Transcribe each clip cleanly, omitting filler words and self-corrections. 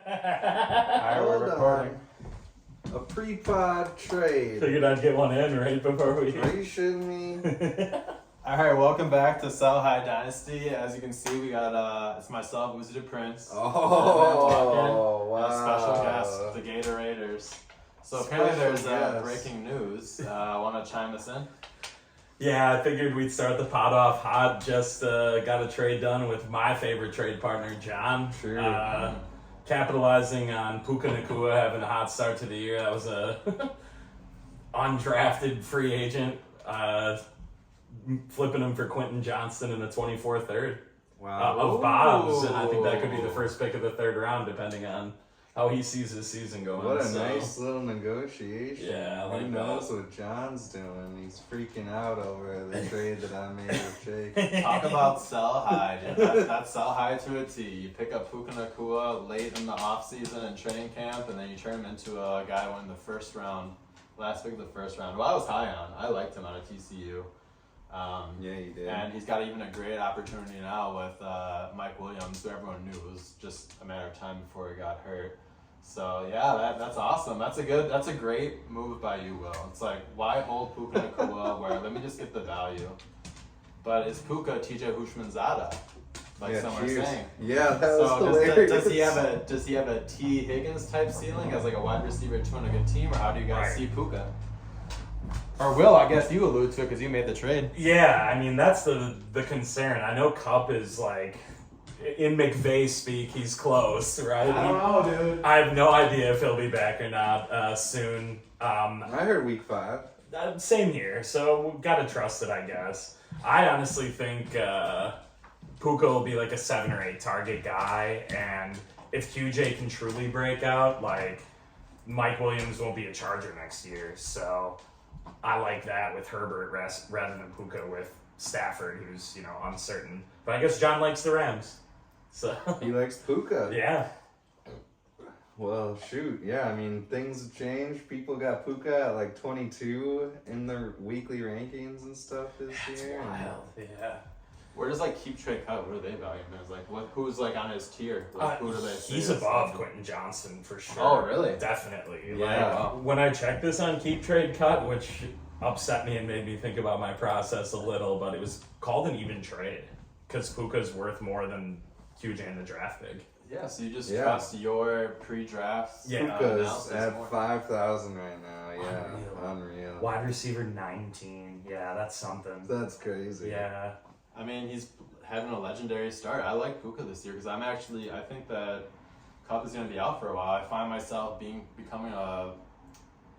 Alright, we're recording. A pre-pod trade. Figured I'd get one in right before we... Are you shitting me? Alright, welcome back to Sell High Dynasty. As you can see, we got, it's myself, Uzi the Prince. Oh, wow. And a special guest, the Gator Raiders. So apparently there's breaking news. Want to chime us in? Yeah, I figured we'd start the pod off hot. Just got a trade done with my favorite trade partner, John. Sure. Capitalizing on Puka Nacua having a hot start to the year. That was a undrafted free agent. Flipping him for Quentin Johnston in the 24th third of Bob's. And I think that could be the first pick of the third round, depending on how he sees his season going. What a nice little negotiation. Yeah, I like Who knows what John's doing? He's freaking out over the trade that I made with Jake. Talk about sell high, dude. That's sell high to a T. You pick up Puka Nacua late in the offseason and training camp, and then you turn him into a guy who won the first round, last pick of the first round, who I was high on. I liked him out of TCU. Yeah, you did. And he's got even a great opportunity now with Mike Williams, who everyone knew it was just a matter of time before he got hurt. So yeah, that's awesome. That's a great move by you, Will. It's like, why hold Puka Nacua where let me just get the value. But is Puka TJ Hushmanzada? Like some are saying. Yeah, that was hilarious. Does he have a T Higgins type ceiling as like a wide receiver too on a good team, or how do you guys see Puka? Or Will, I guess you allude to it because you made the trade. Yeah, I mean, that's the concern. I know Kupp is like, in McVay speak, he's close, right? I don't know, dude. I have no idea if he'll be back or not soon. I heard week 5. Same here, so we've got to trust it, I guess. I honestly think Puka will be like a 7 or 8 target guy, and if QJ can truly break out, like, Mike Williams won't be a Charger next year, so I like that with Herbert rather than Puka with Stafford, who's, uncertain. But I guess John likes the Rams. So He likes Puka. Yeah. Well, shoot. Yeah, I mean, things have changed. People got Puka at like 22 in their weekly rankings and stuff this year. Wild. Yeah. Where does like Keep Trade cut? What do they value him as? Like, who's like on his tier? Like, who do they say he's is above like... Quentin Johnston for sure. Oh, really? Definitely. Yeah. Like, when I checked this on Keep Trade Cut, which upset me and made me think about my process a little, but it was called an even trade because Puka's worth more than QJ in the draft pick. Yeah, so you just trust your pre-draft. Puka's at 5,000 right now. Yeah, unreal. Wide receiver 19. Yeah, that's something. That's crazy. Yeah. I mean, he's having a legendary start. I like Puka this year because I think that Kupp is going to be out for a while. I find myself becoming a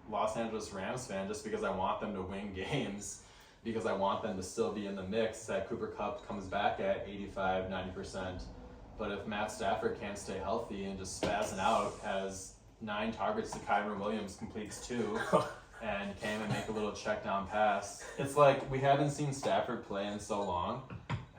Los Angeles Rams fan just because I want them to win games, because I want them to still be in the mix that Cooper Kupp comes back at 85, 90%. But if Matt Stafford can't stay healthy and just spazzing out, has 9 targets to Kyron Williams, completes 2, and came and make a little check down pass. It's like we haven't seen Stafford play in so long.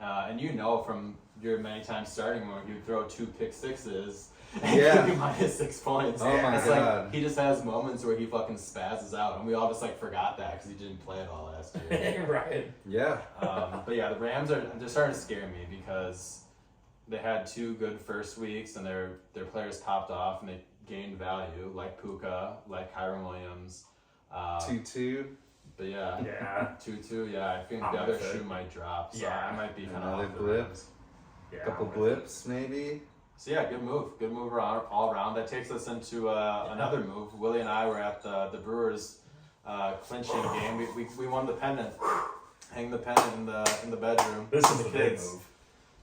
And from your many times starting when you throw 2 pick sixes and give you minus 6 points. Oh my God. Like he just has moments where he fucking spazzes out. And we all just like forgot that because he didn't play it all last year. Right. Yeah. But yeah, the Rams they're starting to scare me because they had 2 good first weeks and their players topped off and they gained value, like Puka, like Kyron Williams. 2-2. But yeah. Yeah. 2-2, yeah. I think the other shoe might drop. So I might be kind of Another off blip. Yeah. Couple blips, maybe. So yeah, good move. Good move all around. That takes us into another move. Willie and I were at the Brewers clinching game. We won the pennant. Hang the pennant in the bedroom. This is the the big kids. move.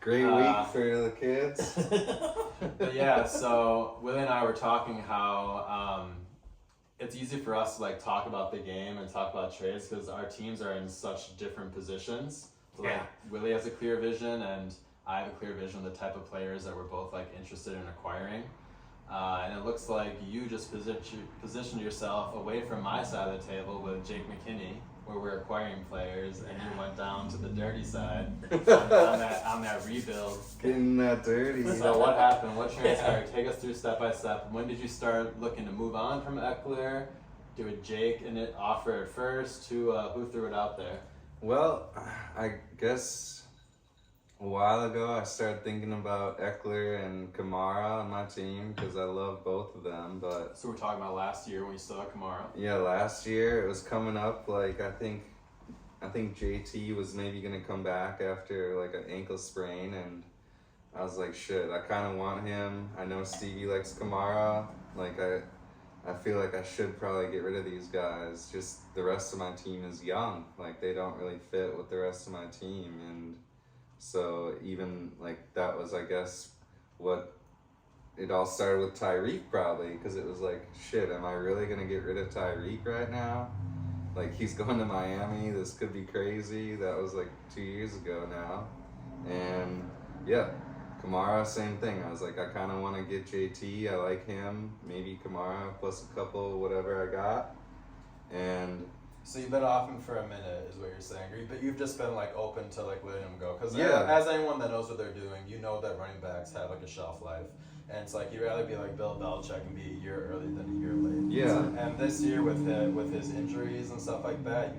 Great week for the kids. But yeah, so Willie and I were talking how it's easy for us to like talk about the game and talk about trades because our teams are in such different positions. So like Willie has a clear vision and I have a clear vision of the type of players that we're both like interested in acquiring. And it looks like you just positioned yourself away from my side of the table with Jake McKinney, where we're acquiring players, and you went down to the dirty side on that rebuild. Getting that dirty. So what happened? What transpired? Take us through step by step. When did you start looking to move on from Ekeler? Did Jake offer it first? Who threw it out there? Well, I guess a while ago, I started thinking about Ekeler and Kamara on my team because I love both of them. But So we're talking about last year when you still had Kamara. yeah, last year it was coming up. Like I think JT was maybe gonna come back after like an ankle sprain, and I was like, shit, I kind of want him. I know Stevie likes Kamara. Like I feel like I should probably get rid of these guys. Just the rest of my team is young. Like they don't really fit with the rest of my team, and so even like that was, I guess, what it all started with Tyreek probably, because it was like, shit, am I really gonna get rid of Tyreek right now? Like he's going to Miami. This could be crazy. That was like 2 years ago now, and yeah. Kamara, same thing. I was like, I kind of want to get JT. I like him. Maybe Kamara plus a couple, whatever I got. And So you've been off him for a minute, is what you're saying. But you've just been like open to like letting him go. Because as anyone that knows what they're doing, you know that running backs have like a shelf life. And it's like you'd rather be like Bill Belichick and be a year early than a year late. yeah, And this year with his injuries and stuff like that,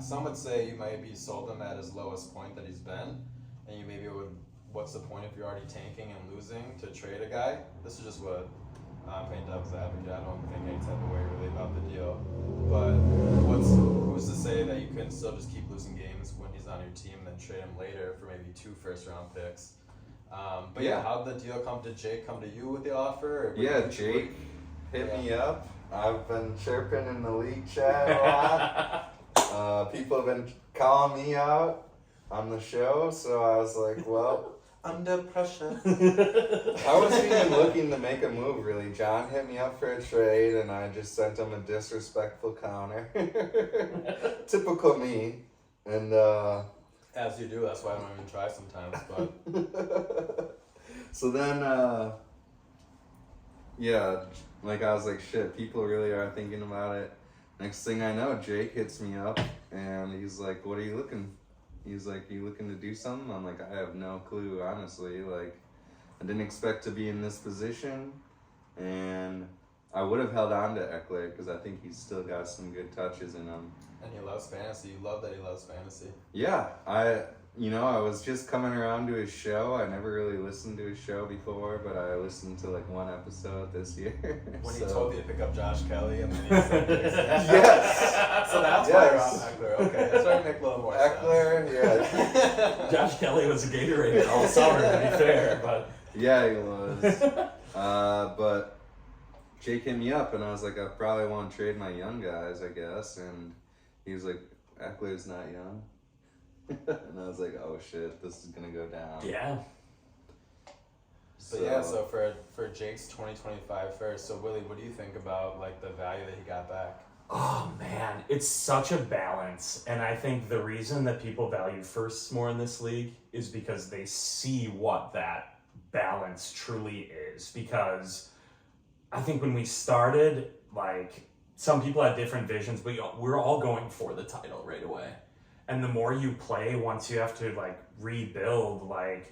some would say you might be sold him at his lowest point that he's been, and you maybe would. What's the point if you're already tanking and losing to trade a guy? This is just what I'm playing devil's advocate. I don't think any type of way really about the deal. But who's to say that you couldn't still just keep losing games when he's on your team and then trade him later for maybe 2 first-round picks? But yeah, how'd the deal come? Did Jake come to you with the offer? Or yeah, Jake hit me up. I've been chirping in the league chat a lot. People have been calling me out on the show, so I was like, well, under pressure. I wasn't even looking to make a move, really. John hit me up for a trade, and I just sent him a disrespectful counter. Typical me. And, As you do, that's why I don't even try sometimes, but... So then, yeah, like I was like, shit, people really are thinking about it. Next thing I know, Jake hits me up, and he's like, what are you looking? He's like, you looking to do something? I'm like, I have no clue, honestly. Like, I didn't expect to be in this position, and I would have held on to Ekeler because I think he's still got some good touches in him. And he loves fantasy. You love that he loves fantasy. Yeah, I was just coming around to his show. I never really listened to his show before, but I listened to like one episode this year. When he told you to pick up Josh Kelly and then he said yes. So that's why you're on Ekeler. Okay, it's starting to make a little more Ekeler, sense. yeah. Josh Kelly was a Gatorade all summer, to be fair, but Yeah, he was. But Jake hit me up, and I was like, I probably want to trade my young guys, I guess. And he was like, Eckler's not young. And I was like, oh shit, this is gonna go down. yeah. So for Jake's 2025 first, so Willie, what do you think about like the value that he got back? Oh man, it's such a balance, and I think the reason that people value firsts more in this league is because they see what that balance truly is. Because I think when we started, like, some people had different visions, but we're all going for the title right away. And the more you play, once you have to like rebuild, like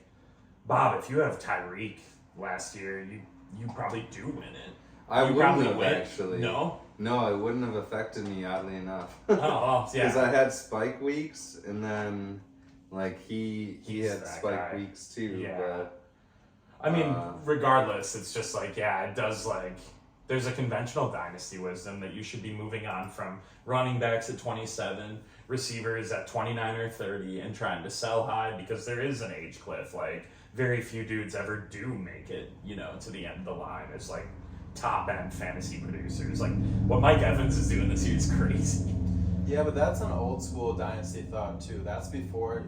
Bob, if you have Tyreek last year, you probably do win it. I You wouldn't probably have win. actually. No? No, it wouldn't have affected me, oddly enough. Oh, yeah. Because I had spike weeks, and then like he He's had that spike guy. weeks too. Yeah. But I mean, regardless, it's just like, yeah, it does, like, there's a conventional dynasty wisdom that you should be moving on from running backs at 27, receivers at 29 or 30, and trying to sell high, because there is an age cliff. Like, very few dudes ever do make it, to the end of the line as, like, top-end fantasy producers. Like, what Mike Evans is doing this year is crazy. Yeah, but that's an old school dynasty thought too. That's before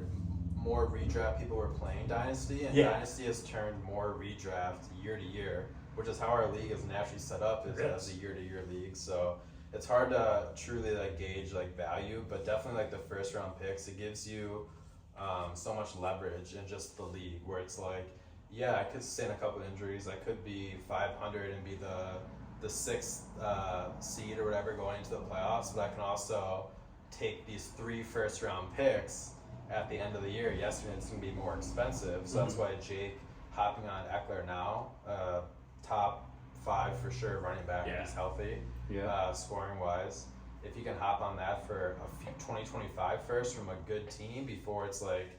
more redraft people were playing dynasty, and dynasty has turned more redraft year to year, which is how our league is naturally set up, is as a year to year league. So it's hard to truly like gauge like value, but definitely like the first round picks, it gives you so much leverage in just the league, where it's like, yeah, I could sustain a couple injuries, I could be 500 and be the sixth seed or whatever going into the playoffs, but I can also take these 3 first round picks at the end of the year. Yes, it's going to be more expensive, so that's why Jake hopping on Ekeler now, top 5 for sure running back if he's healthy, scoring wise. If you can hop on that for a few 2025 first from a good team before it's like,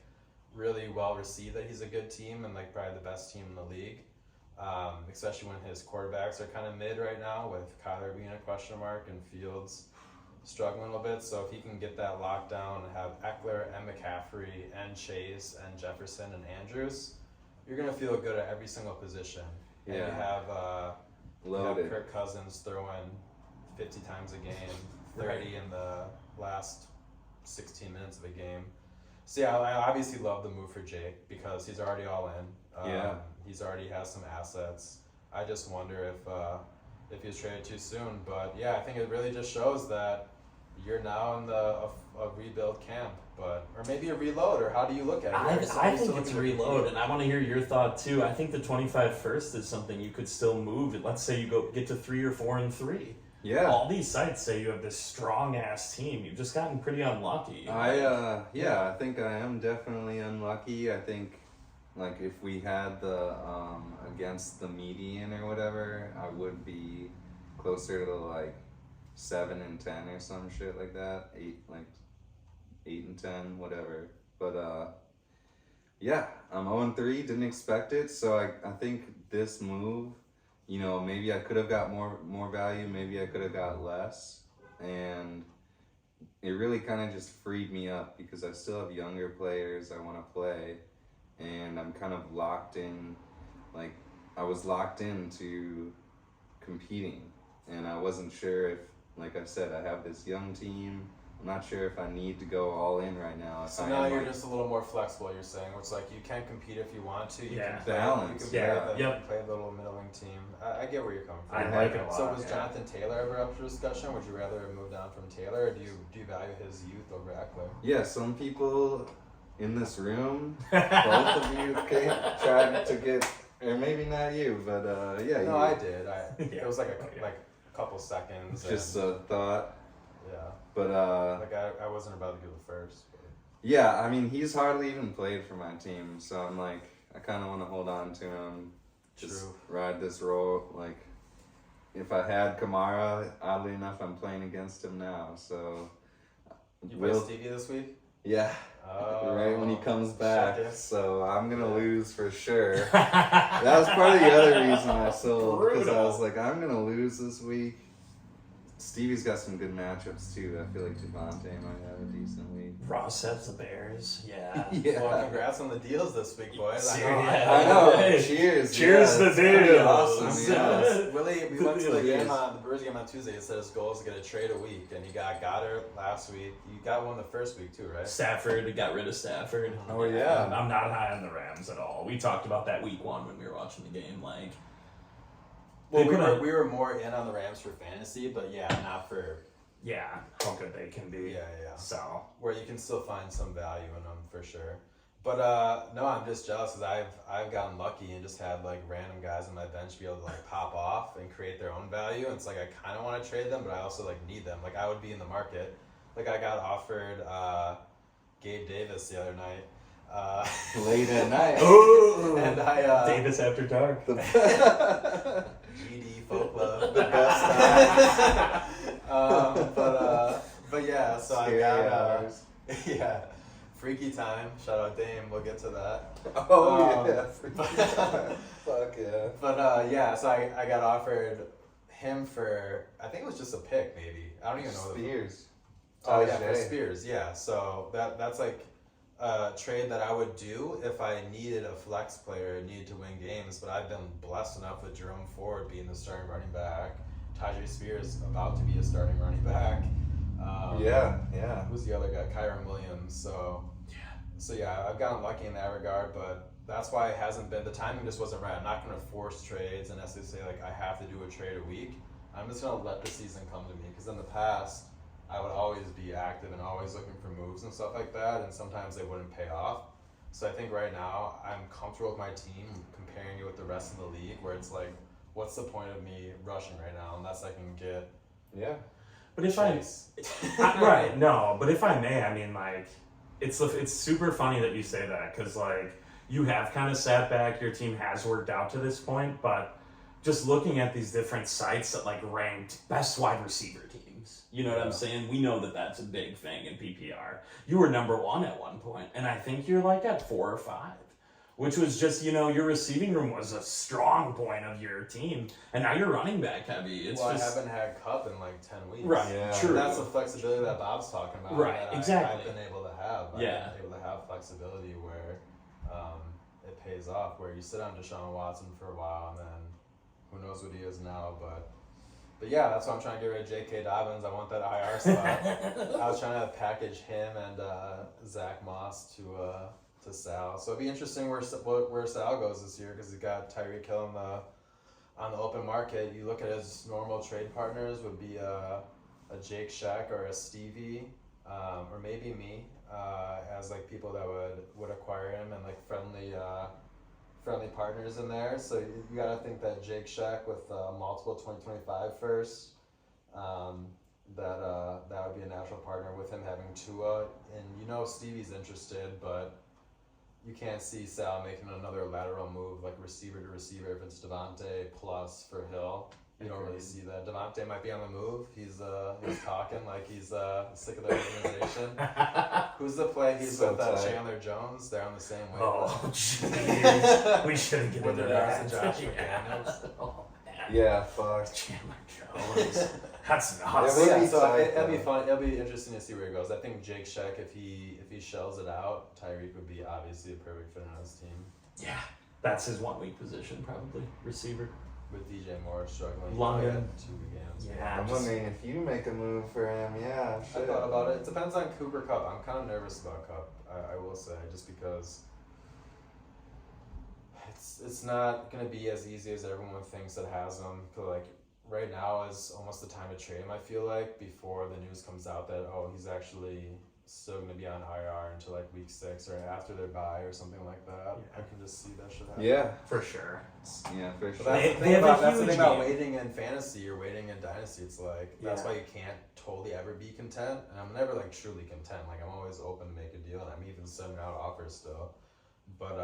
really well received that he's a good team and like probably the best team in the league. Especially when his quarterbacks are kind of mid right now, with Kyler being a question mark and Fields struggling a little bit. So if he can get that locked down and have Ekeler and McCaffrey and Chase and Jefferson and Andrews, you're gonna feel good at every single position. And you have loaded. Kirk Cousins throwing 50 times a game, 30 in the last 16 minutes of a game. So yeah, I obviously love the move for Jake because he's already all in. He's already has some assets. I just wonder if he was traded too soon. But yeah, I think it really just shows that you're now in a rebuild camp, or maybe a reload, or how do you look at it? I think it's a reload, and I want to hear your thought too. I think the 25 first is something you could still move. Let's say you get to 3 or 4 and 3. Yeah. All these sites say you have this strong ass team. You've just gotten pretty unlucky. I think I am definitely unlucky. I think like if we had the against the median or whatever, I would be closer to like 7 and 10 or some shit like that. 8 and 10, whatever. But I'm 0-3, didn't expect it. So I think this move, maybe I could have got more value, maybe I could have got less. And it really kind of just freed me up because I still have younger players I want to play. And I'm kind of locked in, like I was locked into competing. And I wasn't sure if, like I said, I have this young team. I'm not sure if I need to go all in right now. So now you're just a little more flexible, you're saying, where it's like you can compete if you want to. You can play, balance. You can play the little middling team. I get where you're coming from. I like it a lot. So was Jonathan Taylor ever up for discussion? Would you rather move down from Taylor, or do you value his youth over Ekeler? Yeah, some people in this room, both of you tried to get, or maybe not you, but No, I did. It was like a couple seconds. Just a thought. Yeah. But I wasn't about to go first. But. Yeah, I mean he's hardly even played for my team, so I'm like I kind of want to hold on to him, just ride this roll. Like if I had Kamara, oddly enough, I'm playing against him now. So you play Stevie this week? Yeah, right when he comes back. So I'm gonna lose for sure. That was part of the other reason I sold, because I was like I'm gonna lose this week. Stevie's got some good matchups too. I feel like Devontae might have a decent week. Ross has the Bears. Yeah. Well, congrats on the deals this week, boys. I know. Hey. Cheers. Cheers to the deals. Awesome. Yeah. Willie, we went to the Brewers game on Tuesday. He said his goal is to get a trade a week, and he got Goddard last week. You got one the first week too, right? Stafford, got rid of Stafford. Oh yeah. I'm not high on the Rams at all. We talked about that week 1 when we were watching the game. Like, well, we were more in on the Rams for fantasy, but not for how good they can be. Yeah. So where you can still find some value in them for sure. But no, I'm just jealous because I've gotten lucky and just had like random guys on my bench be able to like pop off and create their own value. And it's like I kind of want to trade them, but I also like need them. Like I would be in the market. Like I got offered Gabe Davis the other night. Late at night. Ooh. And I Davis after dark. GD folk love. The best but yeah, so Scary I got Freaky Time. Shout out Dame. We'll get to that. Freaky Time. Fuck yeah. But so I got offered him for, I think it was just a pick maybe. I don't even know. Spears. For Spears. Yeah. So that's like a trade that I would do if I needed a flex player, needed to win games. But I've been blessed enough with Jerome Ford being the starting running back. Tajay Spears about to be a starting running back. Who's the other guy? Kyron Williams. So I've gotten lucky in that regard, but that's why it hasn't been, the timing just wasn't right. I'm not going to force trades and necessarily say like I have to do a trade a week. I'm just going to let the season come to me, because in the past I would always be active and always looking for moves and stuff like that, and sometimes they wouldn't pay off. So I think right now I'm comfortable with my team, comparing it with the rest of the league, where it's like, what's the point of me rushing right now unless I can get But if Chase. but if I may, I mean, like, it's super funny that you say that, because like you have kind of sat back, your team has worked out to this point, but just looking at these different sites that like ranked best wide receiver team, leagues. You know what I'm saying? We know that that's a big thing in PPR. You were number 1 at one point, and I think you're like at 4 or 5, which was just, your receiving room was a strong point of your team, and now you're running back heavy. It's I just, haven't had Cup in like 10 weeks. Right, Yeah. true. That's the flexibility that Bob's talking about. Right, that exactly. I've been able to have. Yeah. I've been able to have flexibility where it pays off, where you sit on Deshaun Watson for a while and then who knows what he is now, but yeah, that's why I'm trying to get rid of J.K. Dobbins. I want that IR spot. I was trying to package him and Zach Moss to Sal. So it'd be interesting where Sal goes this year because he's got Tyreek Hill on the open market. You look at his normal trade partners would be a Jake Shack or a Stevie, or maybe me, as like people that would acquire him and like friendly partners in there. So you got to think that Jake Shack with multiple 2025 firsts, that would be a natural partner with him having Tua. And Stevie's interested, but you can't see Sal making another lateral move like receiver to receiver if it's Devontae plus for Hill. You don't really see that. Devontae might be on the move. He's talking like he's sick of the organization. Who's the play? He's So with tight. Chandler Jones. They're on the same way. oh, jeez. We should have given With to the that. and Josh McDaniels. Oh, man. Yeah, fuck. Chandler Jones. That's Yeah, nuts. we'll Yeah, be so tight, it'll be though. fun. It'll be interesting to see where he goes. I think Jake Sheck, if he shells it out, Tyreek would be obviously a perfect fit on his team. Yeah. That's his 1 week position, probably. Receiver. With DJ Moore struggling. London. He only had 2 games. Yeah. I'm wondering if you make a move for him. Yeah, I shit. thought about it. It depends on Cooper Kupp. I'm kind of nervous about Kupp. I will say, just because it's not gonna be as easy as everyone thinks that has him. But like right now is almost the time to trade him. I feel like before the news comes out that he's actually still gonna be on IR until like week 6 or after their bye or something like that. Yeah. I can just see that shit happen. Yeah, For sure. yeah, for But sure. that's the They thing have a about that's the huge thing about game. waiting in fantasy or waiting in dynasty. It's like that's Yeah. why you can't totally ever be content. And I'm never like truly content. Like I'm always open to make a deal, and I'm even sending out offers still. But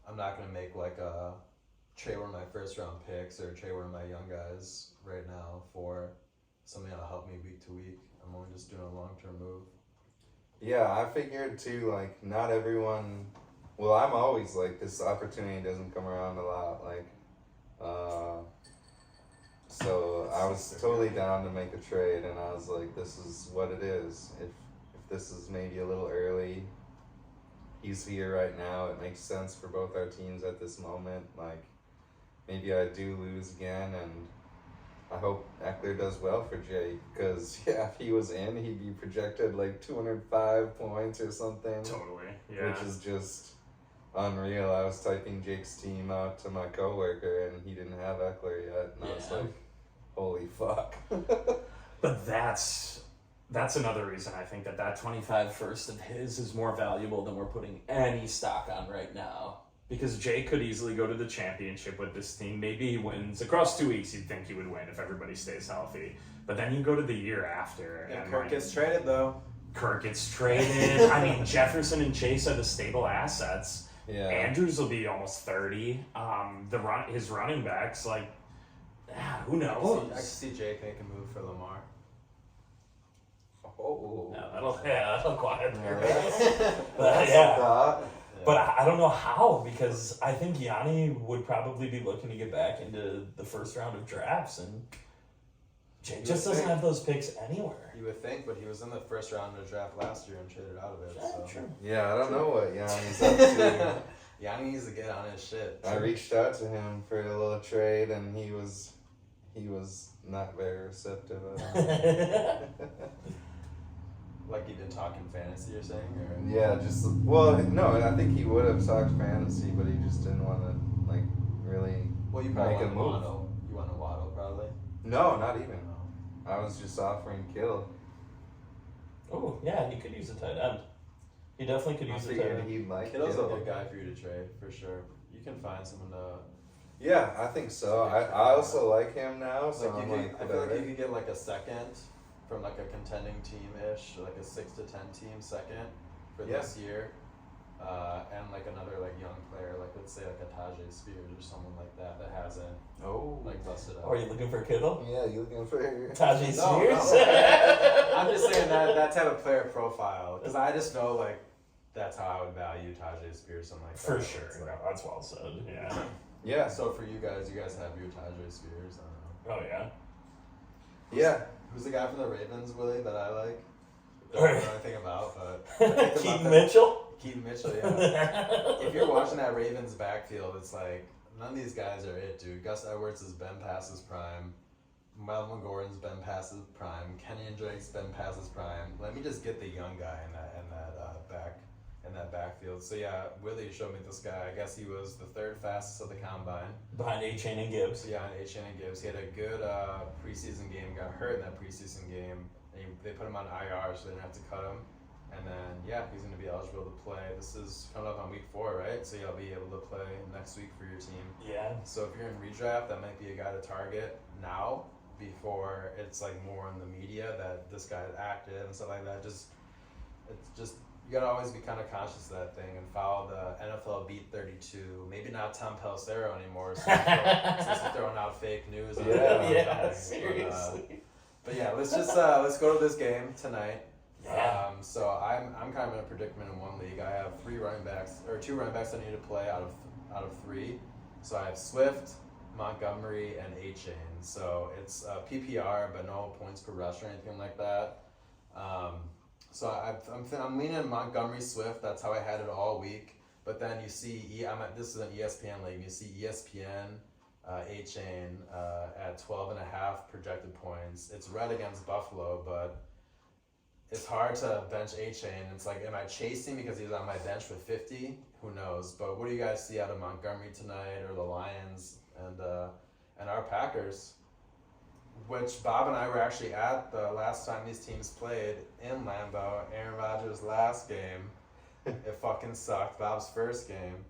I'm not gonna make like a trade one of my first round picks or trade one of my young guys right now for something that'll help me week to week. I'm only just doing a long term move. Yeah, I figured too, like, not everyone. Well, I'm always like, this opportunity doesn't come around a lot. Like, so I was totally down to make a trade, and I was like, this is what it is. If this is maybe a little early, he's here right now. It makes sense for both our teams at this moment. Like, maybe I do lose again, and I hope Ekeler does well for Jake, because if he was in, he'd be projected like 205 points or something, Totally. Yeah. which is just unreal. I was typing Jake's team out to my coworker, and he didn't have Ekeler yet, and I was Yeah. like, holy fuck. But that's another reason I think that 25 first of his is more valuable than we're putting any stock on right now. Because Jay could easily go to the championship with this team. Maybe he wins. Across 2 weeks, you'd think he would win if everybody stays healthy. But then you go to the year after. And And Kirk like, gets traded though. Kirk gets traded. I mean, Jefferson and Chase are the stable assets. Yeah. Andrews will be almost 30. His running backs, like, who knows? I can see Jake make a move for Lamar. Oh. That'll quiet Yeah, there. But, That's yeah. a thought. But I don't know how, because I think Yanni would probably be looking to get back into the first round of drafts, and Jake just doesn't have those picks anywhere. You would think, but he was in the first round of the draft last year and traded out of it. Yeah, So. true. Yeah, I don't know what Yanni's up to. Yanni needs to get on his shit. I reached out to him for a little trade, and he was not very receptive of it. Like he didn't talk in fantasy, you're saying? Or? Yeah, no, I think he would have talked fantasy, but he just didn't want to like really Well, you probably make a want move. Waddle. You want a Waddle, probably? No, not even. No. I was just offering Kill. Oh, yeah, he could use a tight end. He definitely could I use a tight figured end. he'd like Kittle's a Kill. good guy for you to trade, for sure. You can find someone to... Yeah, I think so. I also like him now, so Like I'm you like, could, I feel like whatever. you could get like a second from like a contending team-ish, like a 6 to 10 team second for Yeah. this year. And like another like young player, like with would say like a Tajay Spears or someone like that hasn't like busted out. Are you looking for Kittle? Yeah, you looking for Tajay Spears? No. I'm just saying that type of player profile because I just know like that's how I would value Tajay Spears, something like that. For sure. No, that's well said. Yeah. Yeah. So for you guys have your Tajay Spears. I don't know. Oh yeah. Yeah. Who's the guy from the Ravens, Willie, that I like? Don't know anything about, but Keaton Mitchell. Keaton Mitchell, yeah. If you're watching that Ravens backfield, it's like none of these guys are it, dude. Gus Edwards has been past his prime. Melvin Gordon's been past his prime. Kenyon Drake's been past his prime. Let me just get the young guy in that backfield. So yeah, Willie showed me this guy. I guess he was the third fastest of the combine. Behind A-Chain and Gibbs. Yeah, and Etienne Gibbs. He had a good preseason game. Got hurt in that preseason game. They put him on IR, so they didn't have to cut him. And then, yeah, he's going to be eligible to play. This is coming up on week 4, right? So you'll be able to play next week for your team. Yeah. So if you're in redraft, that might be a guy to target now before it's like more in the media that this guy is active and stuff like that. It's just you got to always be kind of conscious of that thing and follow the NFL Beat 32. Maybe not Tom Pelissero anymore since he's throwing out fake news. Yeah, seriously. But yeah, let's go to this game tonight. Yeah. So I'm kind of in a predicament in one league. I have two running backs I need to play out of 3. So I have Swift, Montgomery, and A-Chain. So it's PPR, but no points per rush or anything like that. So I'm leaning Montgomery, Swift. That's how I had it all week. But then you see, this is an ESPN league. You see ESPN, A-Chain at 12.5 projected points. It's red against Buffalo, but it's hard to bench A-Chain. It's like, am I chasing because he's on my bench with 50? Who knows? But what do you guys see out of Montgomery tonight, or the Lions and our Packers? Which Bob and I were actually at the last time these teams played in Lambeau. Aaron Rodgers' last game. It fucking sucked. Bob's first game.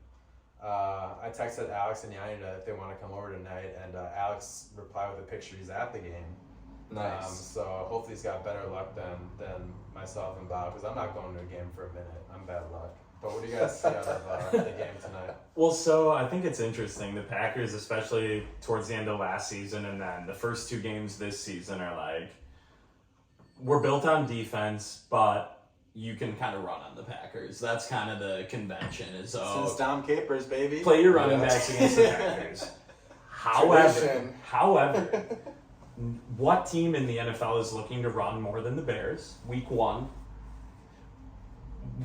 I texted Alex and Yanni if they want to come over tonight, and Alex replied with a picture he's at the game. Nice. So hopefully he's got better luck than myself and Bob, because I'm not going to a game for a minute. I'm bad luck. But what do you guys see out of the game tonight? Well, so I think it's interesting. The Packers, especially towards the end of last season and then the first 2 games this season, are like, we're built on defense, but you can kind of run on the Packers. That's kind of the convention. Since Dom Capers, baby. Play your running backs against the Packers. However, what team in the NFL is looking to run more than the Bears? Week 1.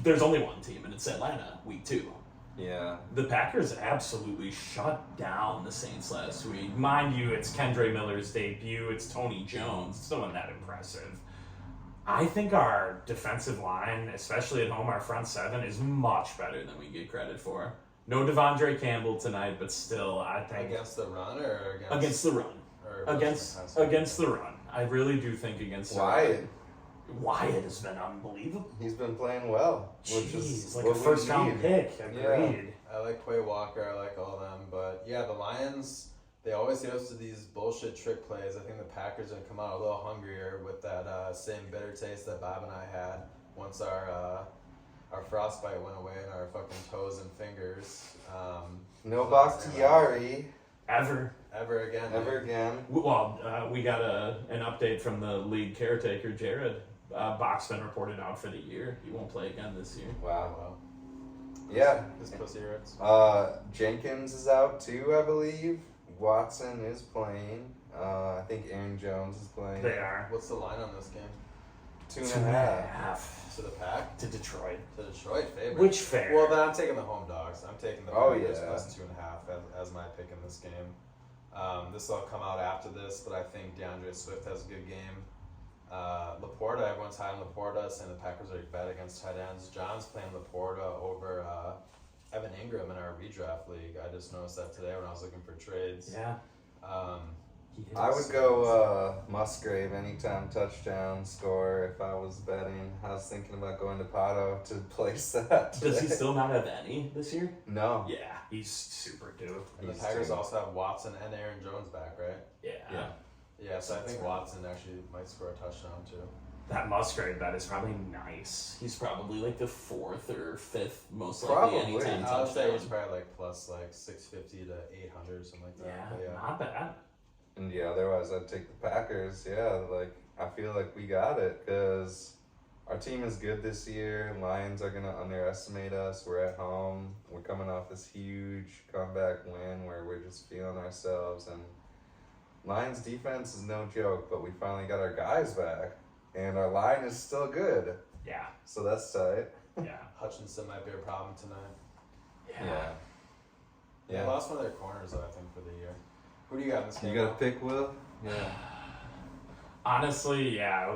There's only one team, and it's Atlanta. Week 2. Yeah. The Packers absolutely shut down the Saints last week. Mind you, it's Kendre Miller's debut. It's Tony Jones. It's not that impressive. I think our defensive line, especially at home, our front 7, is much better than we get credit for. No Devondre Campbell tonight, but still, I think... Against the run or against the run. Against the run. I really do think against the run. Wyatt has been unbelievable. He's been playing well, which is like a first round pick. Agreed. Yeah. I like Quay Walker. I like all of them. But yeah, the Lions, they always get us to these bullshit trick plays. I think the Packers are going to come out a little hungrier with that same bitter taste that Bob and I had once our frostbite went away and our fucking toes and fingers. No Bakhtiari. Ever again. Well, we got an update from the league caretaker, Jared. Bach's been reported out for the year. He won't play again this year. Wow. Yeah. His pussy hurts. Jenkins is out too, I believe. Watson is playing. I think Aaron Jones is playing. They are. What's the line on this game? 2.5. To the Pack? To Detroit. Favorite. Which fair? Well, then I'm taking the home dogs. I'm taking the Packers plus 2.5 as my pick in this game. This will come out after this, but I think DeAndre Swift has a good game. Laporta, everyone's high on Laporta, saying the Packers are bad against tight ends. John's playing Laporta over Evan Ingram in our redraft league. I just noticed that today when I was looking for trades. Yeah. I would go Musgrave anytime touchdown score if I was betting. I was thinking about going to Pato to place that. Does he still not have any this year? No. Yeah, he's super due. And the Packers also have Watson and Aaron Jones back, right? Yeah. Yeah, so I think Watson actually might score a touchdown too. That Musgrave bet is probably nice. He's probably like the 4th or 5th most Probably. likely anytime I would say touchdown. he's probably like plus like 650 to 800 or something like that. Yeah, But yeah. not bad. And yeah, otherwise I'd take the Packers. Yeah, like I feel like we got it because our team is good this year. Lions are gonna underestimate us. We're at home. We're coming off this huge comeback win where we're just feeling ourselves. And Lions defense is no joke, but we finally got our guys back, and our line is still good. Yeah. So that's tight. Yeah. Hutchinson might be a problem tonight. Yeah. They lost one of their corners, though, I think, for the year. Who do you got in this game? You got a pick, Will? Yeah. Honestly, yeah.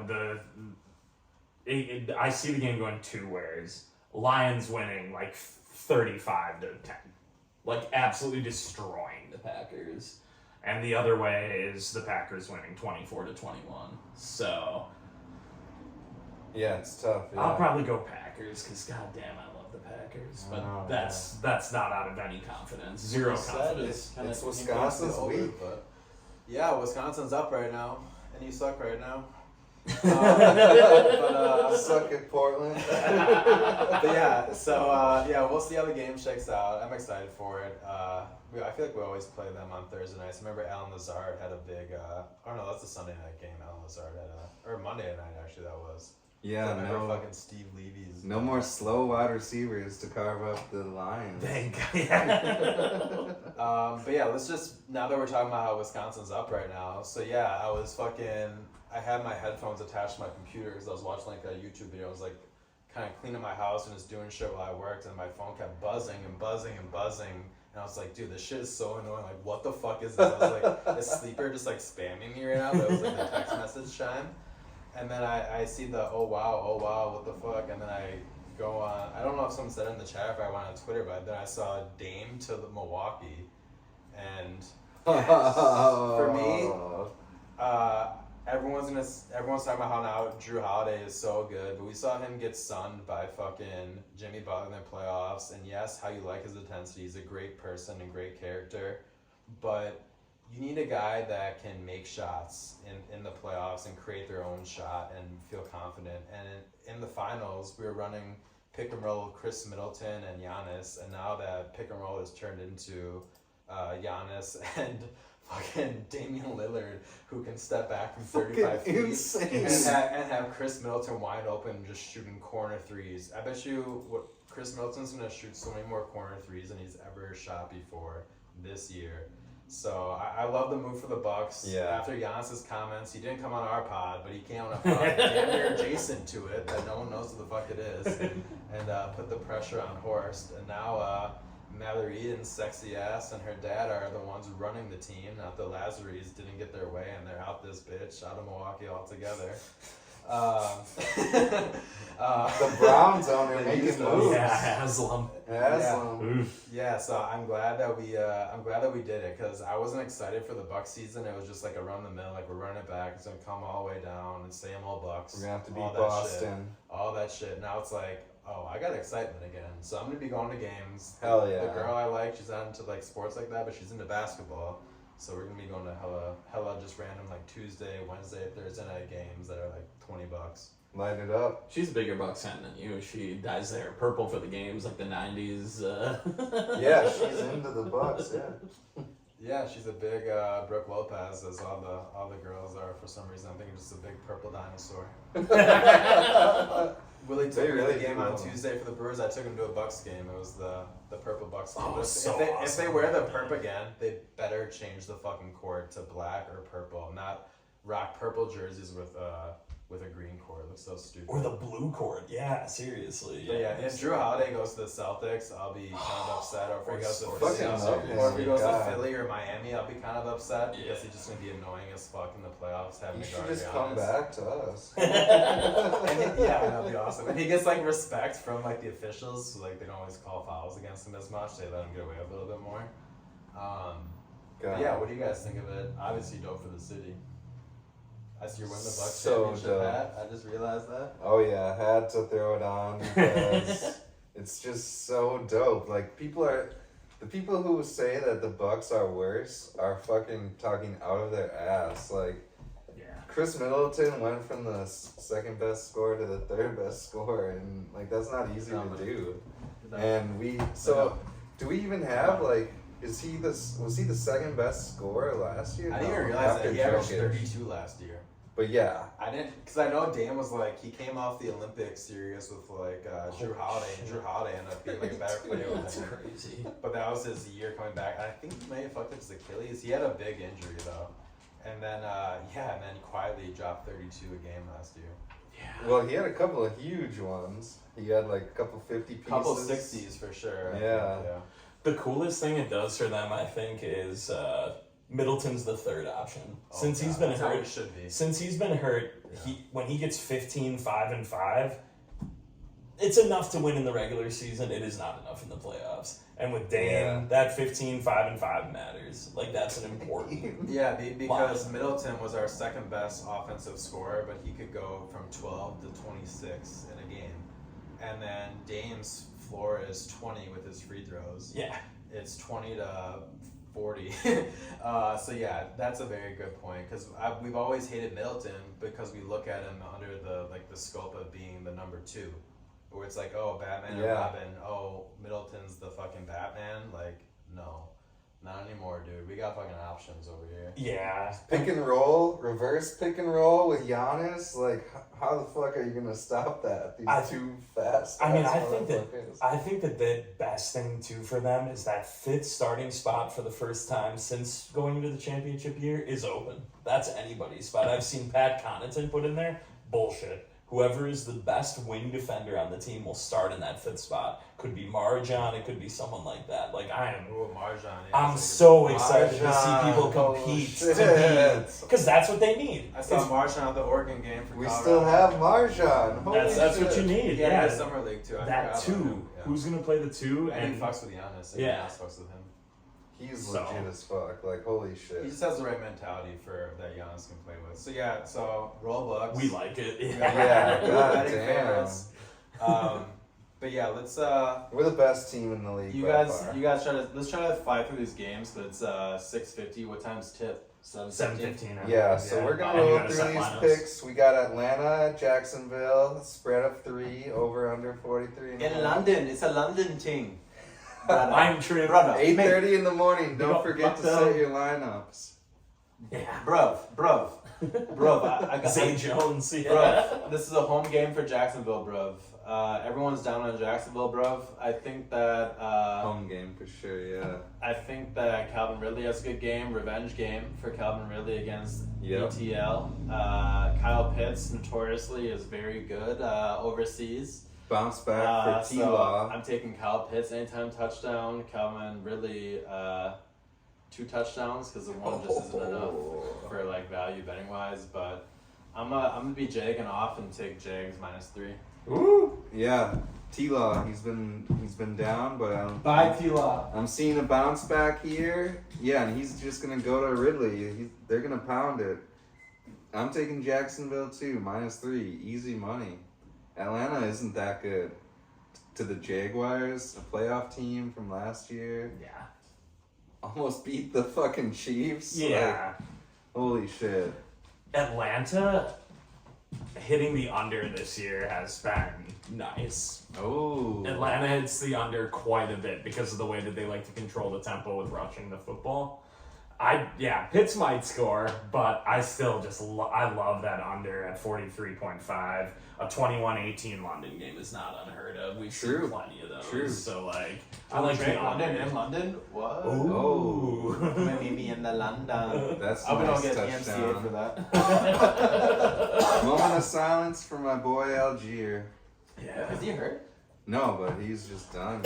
I see the game going 2 ways. Lions winning like 35-10, like absolutely destroying the Packers, and the other way is the Packers winning 24-21. So Yeah, it's tough. Yeah. I'll probably go Packers because goddamn, I love the Packers, but Oh, that's not out of any confidence. Zero confidence. It's Wisconsin's week. But yeah, Wisconsin's up right now, and you suck right now. Suck at Portland. But yeah, so we'll see how the game shakes out. I'm excited for it. I feel like we always play them on Thursday nights. I remember Alan Lazard had a big, no, that's a Sunday night game. Alan Lazard had or Monday night actually that was. Yeah, I remember no. fucking Steve Levy's. No more slow wide receivers to carve up the Lions. Thank God. But yeah, let's just, now that we're talking about how Wisconsin's up right now, so yeah, I had my headphones attached to my computer because I was watching like a YouTube video. I was like kind of cleaning my house and just doing shit while I worked, and my phone kept buzzing and buzzing and buzzing. And I was like, dude, this shit is so annoying. Like, what the fuck is this? I was like, is Sleeper just like spamming me right now? That was like the text message chime. And then I see the, oh wow, what the fuck? And then I go on, I don't know if someone said it in the chat if I went on Twitter, but then I saw Dame to the Milwaukee. And for me, everyone's talking about how now Drew Holiday is so good, but we saw him get sunned by fucking Jimmy Butler in the playoffs. And yes, how you like his intensity. He's a great person and great character, but you need a guy that can make shots in the playoffs and create their own shot and feel confident. And in the finals, we were running pick and roll Chris Middleton and Giannis, and now that pick and roll has turned into Giannis and fucking Damian Lillard, who can step back from 35 feet and have Chris Middleton wide open just shooting corner threes. I bet you Chris Middleton's going to shoot so many more corner threes than he's ever shot before this year. So I love the move for the Bucks. Yeah. After Giannis's comments, he didn't come on our pod, but he came on a pod damn near adjacent to it that no one knows who the fuck it is, and put the pressure on Horst. And now Mallory Eden's sexy ass and her dad are the ones running the team. Now the Lazaries didn't get their way, and they're out this bitch, out of Milwaukee altogether. The Browns owner making moves. Yeah, Haslam. Yeah, so I'm glad that we did it because I wasn't excited for the Bucks season. It was just like a run the mill, like we're running it back. It's gonna come all the way down and same old Bucks. We're gonna have to beat all that Boston. All that shit. Now it's like, oh, I got excitement again. So I'm gonna be going to games. Hell yeah. The girl I like, she's not into like sports like that, but she's into basketball. So we're gonna be going to hella just random like Tuesday, Wednesday, Thursday night games that are like $20. Light it up. She's a bigger Bucks fan than you. She dyes their purple for the games, like the 90s. Yeah, she's into the Bucks. Yeah. Yeah, she's a big Brooke Lopez, as all the girls are for some reason. I'm thinking just a big purple dinosaur. Willie took me to the game on Tuesday for the Brewers. I took him to a Bucks game. It was the purple Bucks game. Oh, If they wear the perp again, they better change the fucking court to black or purple, not rock purple jerseys with a green cord. It looks so stupid. Or the blue cord. Yeah, seriously. But yeah, if Drew Holiday goes to the Celtics, I'll be kind of upset. Or if he goes to Philly or Miami, I'll be kind of upset because he's just gonna be annoying as fuck in the playoffs. Having You to should guard just Giannis. come back to us. Yeah, that'd be awesome. And he gets like respect from like the officials, so like they don't always call fouls against him as much. They let him get away with a little bit more. But yeah, what do you guys think of it? Obviously, dope for the city. I see you're wearing the Bucks championship hat. I just realized that. Oh yeah, I had to throw it on because it's just so dope. Like the people who say that the Bucks are worse are fucking talking out of their ass. Like Chris Middleton went from the second best scorer to the third best scorer, and like that's not easy to do. And do we even have like? Was he the second best scorer last year? I didn't even realize that he averaged 32 last year. But yeah, I didn't, because I know Dame was like, he came off the Olympic series with like Drew Holiday, and Drew Holiday ended up being like a better player with him. Crazy. But that was his year coming back. I think he may have fucked up his Achilles. He had a big injury though. And then, and then he quietly dropped 32 a game last year. Yeah. well, he had a couple of huge ones. He had like a couple 50 pieces. Couple 60s for sure. Yeah. The coolest thing it does for them, I think, is Middleton's the third option. Since he's been That's how hurt, it should be. Since he's been hurt, when he gets 15, 5, and 5, it's enough to win in the regular season. It is not enough in the playoffs. And with Dame, that 15, 5, and 5 matters. Like, that's an important. Yeah, because Middleton was our second best offensive scorer, but he could go from 12 to 26 in a game. And then Dame's floor is 20 with his free throws. Yeah. It's 20 to 40. So yeah, that's a very good point, because we've always hated Middleton because we look at him under the scope of being the number 2, where it's like, oh, Batman and Robin, oh, Middleton's the fucking Batman. Like, no, not anymore, dude. We got fucking options over here. Yeah. Pick and roll, reverse pick and roll with Giannis. Like, how the fuck are you gonna stop that? These two fast. I think that the best thing too for them is that 5th starting spot for the first time since going into the championship year is open. That's anybody's spot. I've seen Pat Connaughton put in there. Bullshit. Whoever is the best wing defender on the team will start in that 5th spot. Could be Marjan, it could be someone like that. Like, I'm so excited to see people compete because that's what they need. I saw Marjan at the Oregon game for We Colorado. still have Marjan. That's what you need. Yeah, summer league too. That 2. Who's gonna play the 2? And he fucks with Giannis. Yeah, Giannis fucks with him. He's legit as fuck. Like, holy shit. He just has the right mentality for that Giannis can play with. So yeah, roll Bucks. We like it. Yeah, god damn. Favorites. But yeah, let's. We're the best team in the league. You guys let's try to fly through these games. But it's 6:50. What time's tip? 7:15. Yeah, so we're gonna roll through these picks. We got Atlanta, Jacksonville, spread of 3, over under 43. In London, it's a London thing. I'm true. 8:30 in the morning. Don't forget to set your lineups. Yeah, bruv. I got Zay Jones. Yeah. Bruv, this is a home game for Jacksonville, bruv. Everyone's down on Jacksonville, bruv. I think that home game for sure. Yeah. I think that Calvin Ridley has a good game, revenge game for Calvin Ridley against ETL. Kyle Pitts notoriously is very good overseas. Bounce back for T-Law. I'm taking Kyle Pitts anytime touchdown. Calvin Ridley 2 touchdowns, because the one just isn't enough for like value betting wise. But I'm gonna be jagging off and take Jags -3. Woo! Yeah, T-Law. He's been down, but bye T-Law. I'm seeing a bounce back here. Yeah, and he's just gonna go to Ridley. They're gonna pound it. I'm taking Jacksonville too, -3, easy money. Atlanta isn't that good. To the Jaguars, a playoff team from last year. Yeah. Almost beat the fucking Chiefs. Yeah. Like, holy shit. Atlanta hitting the under this year has been nice. Oh. Atlanta hits the under quite a bit because of the way that they like to control the tempo with rushing the football. Pitts might score, but I still just I love that under at 43.5. A 21-18 London game is not unheard of. We've seen plenty of those. True. So like, I like the London in London. What? Ooh. Maybe in the London. That's I'm nice gonna get touchdown. EMCA for that. Moment of silence for my boy Algier. Yeah. Is he hurt? No, but he's just done.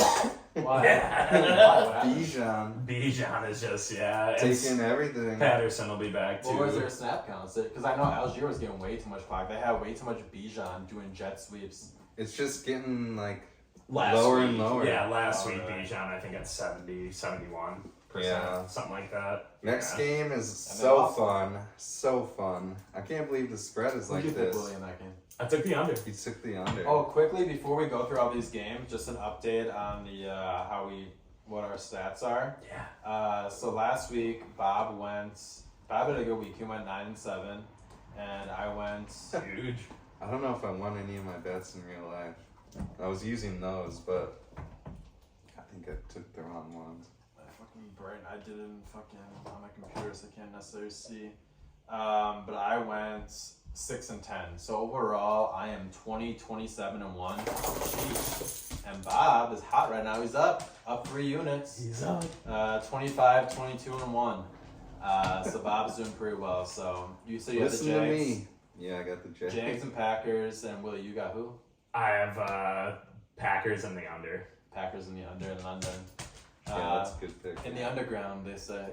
Why? Yeah. Bijan is just taking everything. Patterson will be back too. What was their snap counts? Because I know Algier was getting way too much clock. They had way too much Bijan doing jet sweeps. It's just getting like last lower week, and lower. Yeah, last week Bijan I think at 70, 71%, something like that. Next game is so fun. I can't believe the spread is like this. Willie in that game? I took the under. He took the under. Oh, quickly before we go through all these games, just an update on the what our stats are. Yeah. So last week Bob had a good week. He went 9-7, and I went. Huge. I don't know if I won any of my bets in real life. I was using those, but I think I took the wrong ones. My fucking brain, I didn't fucking on my computer, so I can't necessarily see. But I went 6 and 10. So overall, I am 20, 27 and 1. And Bob is hot right now. He's up 3 units. He's up. 25, 22 and 1. So Bob's doing pretty well. So you said you had the Listen Jags. to me. Yeah, I got the Jags. Jags and Packers, and Willie, you got who? I have Packers in the under. Packers in the under in London. Yeah, that's a good pick. In the underground, they say,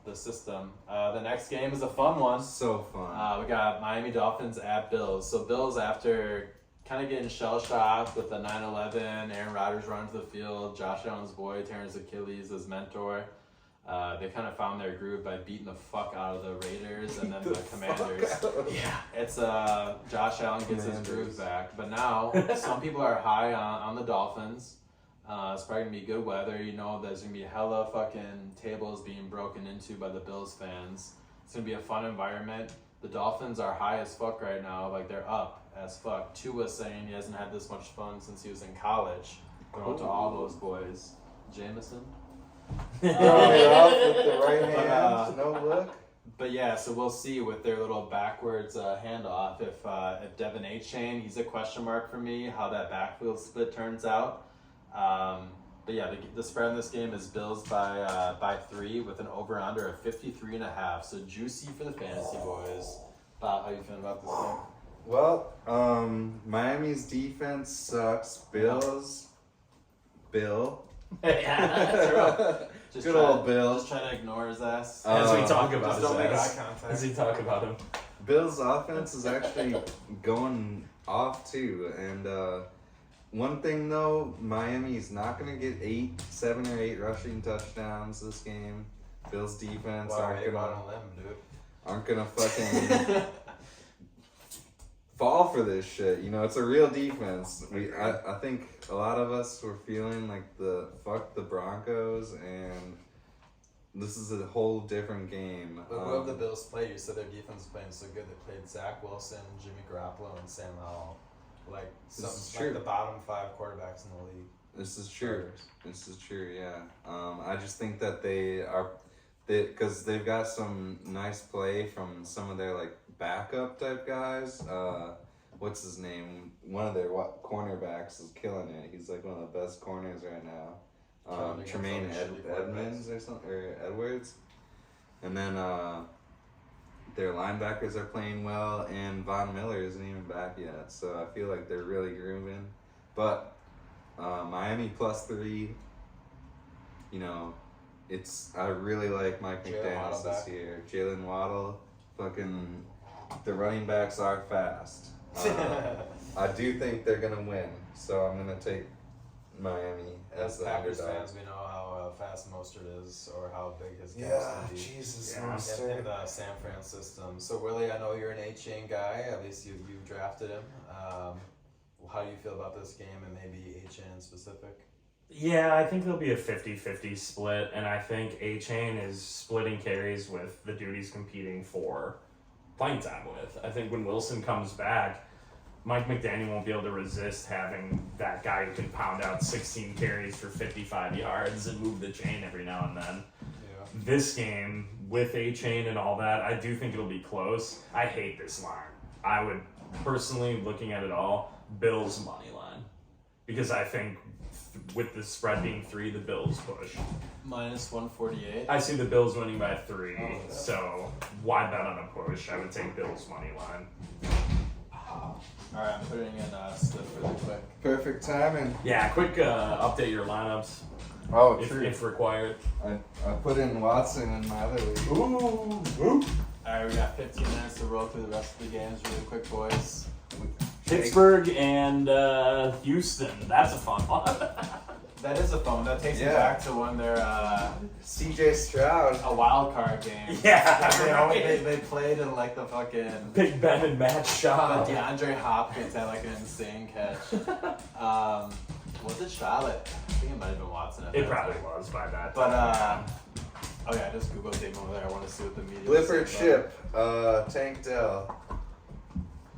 the system. The next game is a fun one. So fun. We got Miami Dolphins at Bills. So Bills, after kind of getting shell-shocked with the 9/11, Aaron Rodgers running to the field, Josh Allen's boy tearing his Achilles, his mentor. They kind of found their groove by beating the fuck out of the Raiders and then the Commanders. Yeah. It's Josh Allen gets his groove back, but now some people are high on the Dolphins. It's probably gonna be good weather. You know, there's gonna be hella fucking tables being broken into by the Bills fans. It's gonna be a fun environment. The Dolphins are high as fuck right now. Like, they're up as fuck. Tua's saying he hasn't had this much fun since he was in college. Going to all those boys. Jameson. Throwing it off with the right hand. No look. But yeah, so we'll see with their little backwards handoff if Devin Achane, he's a question mark for me, how that backfield split turns out. But yeah, the spread in this game is Bills by 3 with an over-under of 53.5. So juicy for the fantasy boys. Bob, how you feeling about this game? Well, Miami's defense sucks. Bill. Yeah. Just Good try- old Bill. Just trying to ignore his ass. As we talk about just don't make his eye ass. contact. As we talk about him. Bill's offense is actually going off too, and one thing though, Miami's not gonna get 7 or 8 rushing touchdowns this game. Bill's defense Wow, you're out on a limb, dude. aren't gonna fucking fall for this shit. You know, it's a real defense. I think a lot of us were feeling like fuck the Broncos, and this is a whole different game. But who have the Bills played? You said their defense is playing so good. They played Zach Wilson, Jimmy Garoppolo, and Sam Howell. Like, This is some, true. like the bottom 5 quarterbacks in the league. This is true. This is true. Yeah. I just think that because they've got some nice play from some of their like backup type guys. What's his name? One of their cornerbacks is killing it. He's like one of the best corners right now. Killing against Tremaine all the shitty Edmonds or something, or Edwards, and then their linebackers are playing well, and Von Miller isn't even back yet. So I feel like they're really grooving. But Miami +3. You know, I really like Mike Jalen Waddle McDaniels this back. year. Jalen Waddle, fucking, the running backs are fast. I do think they're gonna win, so I'm gonna take Miami As as the Packers underdog. fans, we know how fast Mostert is, or how big his games Yeah, can be. Jesus, Yeah. Mostert. In the San Fran system. So Willie, I know you're an A-Chain guy. At least you drafted him. How do you feel about this game, and maybe A-Chain in specific? Yeah, I think there'll be a 50-50 split, and I think A-Chain is splitting carries with the dude he's competing for playing time with. I think when Wilson comes back, Mike McDaniel won't be able to resist having that guy who can pound out 16 carries for 55 yards and move the chain every now and then. Yeah. This game, with A-Chain and all that, I do think it'll be close. I hate this line. I would, personally, looking at it all, Bills money line. Because I think with the spread being 3, the Bills push. -148. I see the Bills winning by 3, Oh, yeah. so why bet on a push? I would take Bills money line. Alright, I'm putting in Stiff really quick. Perfect timing. Yeah, quick update your lineups Oh, if required. I put in Watson in my other league. Ooh. Alright, we got 15 minutes to roll through the rest of the games really quick, boys. Pittsburgh and Houston. That's a fun one. That is a phone. That takes me Yeah. back to when they're CJ Stroud. a wild card game. Yeah, They played in like the fucking... Big Ben and Matt Shaw. But DeAndre Hopkins had like an insane catch. Was it Charlotte? I think it might have been Watson. It probably was by that But time. Oh yeah, I just googled Damon over there. I want to see what the media. Blip or says chip? Tank Dell.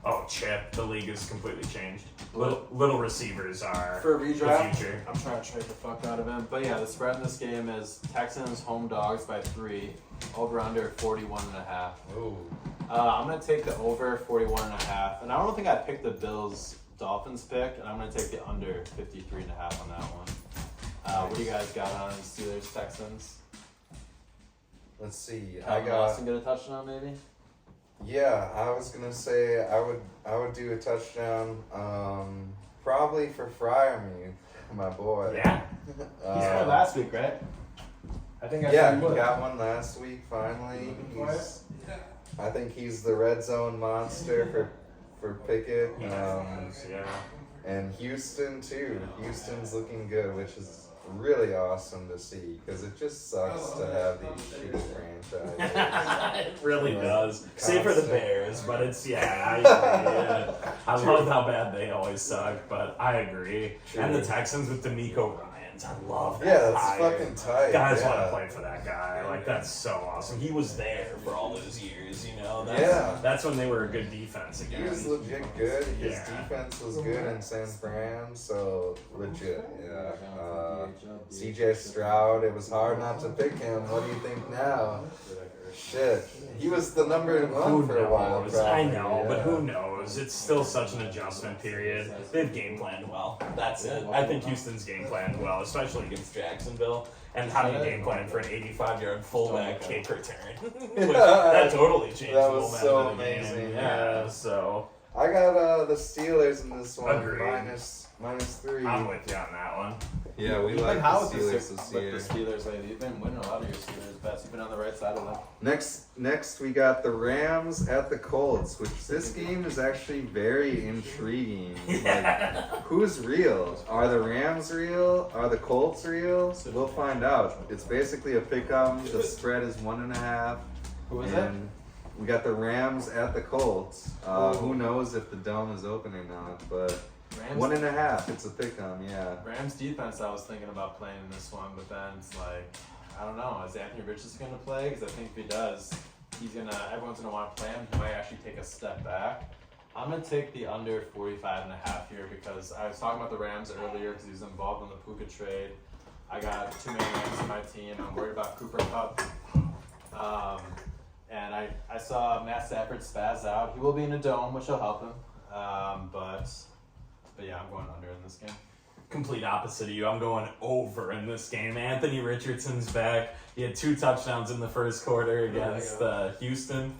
Oh, chip. The league has completely changed. Blip. Little receivers are For the redraft, future. I'm trying to trade the fuck out of him. But yeah, the spread in this game is Texans home dogs by 3, over under 41.5. Ooh. I'm gonna take the over 41.5, and I don't think I picked the Bills Dolphins pick, and I'm gonna take the under 53.5 on that one. What do you guys got on Steelers Texans? Let's see. Austin get a touchdown maybe? Yeah, I was gonna say I would do a touchdown. Probably for Freiermuth, my boy. Yeah. He scored last week, right? I think I Yeah, said he would. got one last week finally. Looking for it? I think he's the red zone monster for Pickett. Yeah. And Houston too. Houston's looking good, which is really awesome to see because it just sucks to have these shitty franchises. It really Like, does. Save for the constant. Bears, but it's, I agree. Yeah. I love how bad they always suck, but I agree. True. And the Texans with D'Amico Ryans. I love that. Yeah, that's hire. fucking tight. Guys yeah. want to play for that guy. Like, that's so awesome. He was there for all those years, you know? That's when they were a good defense He again. was legit good. His Yeah. defense was good in San Fran, so legit. Yeah. CJ Stroud. It was hard not to pick him. What do you think now? Shit, he was the number one Who for a while. knows? Probably. I know, but yeah. who knows? It's still such an adjustment period. They've game planned well. That's it. I think Houston's game planned well, especially against Jacksonville. And how do you game plan for an 85-yard fullback kick return? Which, that totally changed That the was momentum so of the game. amazing, Yeah, yeah. so I got the Steelers in this one. Agreed. -3. I'm with you on that one. Yeah, we You've like been the hot Steelers with this the year. Steelers lately. You've been winning a lot of your Steelers bets. You've been on the right side of them. Next we got the Rams at the Colts, which this game is actually very intriguing. Like, who's real? Are the Rams real? Are the Colts real? We'll find out. It's basically a pick-em. The spread is 1.5. Who is and we got the Rams at the Colts. Who knows if the dome is open or not, but Rams, 1.5. It's a pick-em, yeah. Rams defense, I was thinking about playing in this one, but then it's like, I don't know. Is Anthony Richardson going to play? Because I think if he does, everyone's going to want to play him. He might actually take a step back. I'm going to take the under 45.5 here because I was talking about the Rams earlier because he was involved in the Puka trade. I got too many Rams on my team. I'm worried about Cooper Kupp. And I saw Matt Stafford spaz out. He will be in a dome, which will help him. But yeah, I'm going under in this game. Complete opposite of you. I'm going over in this game. Anthony Richardson's back. He had 2 touchdowns in the first quarter against Houston.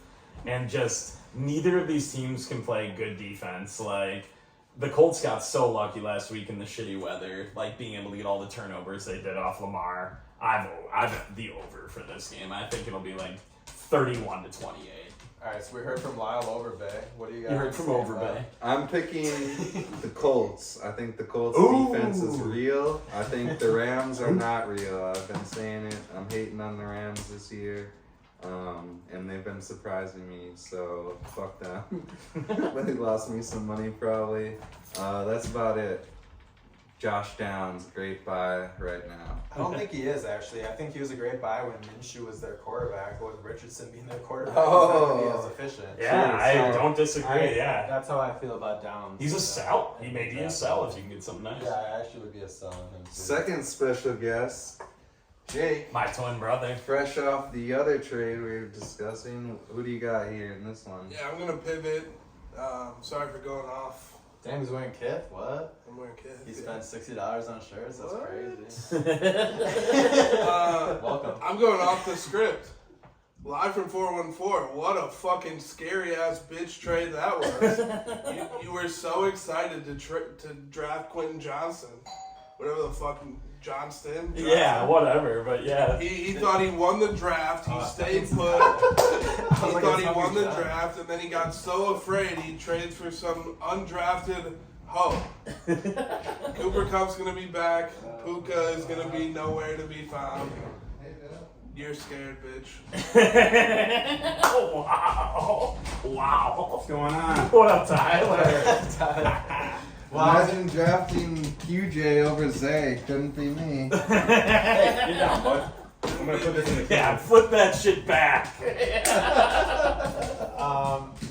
And just neither of these teams can play good defense. Like, the Colts got so lucky last week in the shitty weather, like being able to get all the turnovers they did off Lamar. I've the over for this game. I think it'll be like 31-28. All right, so we heard from Lyle Overbay. What do you got? You heard from Overbay. I'm picking the Colts. I think the Colts Ooh. defense is real. I think the Rams are not real. I've been saying it. I'm hating on the Rams this year. And they've been surprising me, so fuck them. They lost me some money probably. That's about it. Josh Downs, great buy right now. I don't think he is, actually. I think he was a great buy when Minshew was their quarterback, but with Richardson being their quarterback, he's not going to be as efficient. Yeah, I so don't disagree. Yeah. That's how I feel about Downs. He's a sell. He may be a sell if you can get something nice. Yeah, I actually would be a sell on him, too. Second special guest, Jake. My twin brother. Fresh off the other trade we were discussing, who do you got here in this one? Yeah, I'm gonna pivot. Sorry for going off. Damn, he's wearing kit? What? I'm wearing kids. He spent $60 on shirts? That's What? crazy. Welcome. I'm going off the script. Live from 414. What a fucking scary ass bitch trade that was. you were so excited to draft Quentin Johnson, whatever the fucking Johnston. Yeah, whatever, but yeah. He thought he won the draft. He stayed put. He thought he won the draft, and then he got so afraid he trades for some undrafted hoe. Cooper Kupp's gonna be back. Puka is gonna be nowhere to be found. You're scared, bitch. Wow. Wow. What's going on? What up, Tyler? Imagine drafting QJ over Zay. Couldn't be me. Hey, get down, bud. I'm gonna put this in the yeah, flip that shit back.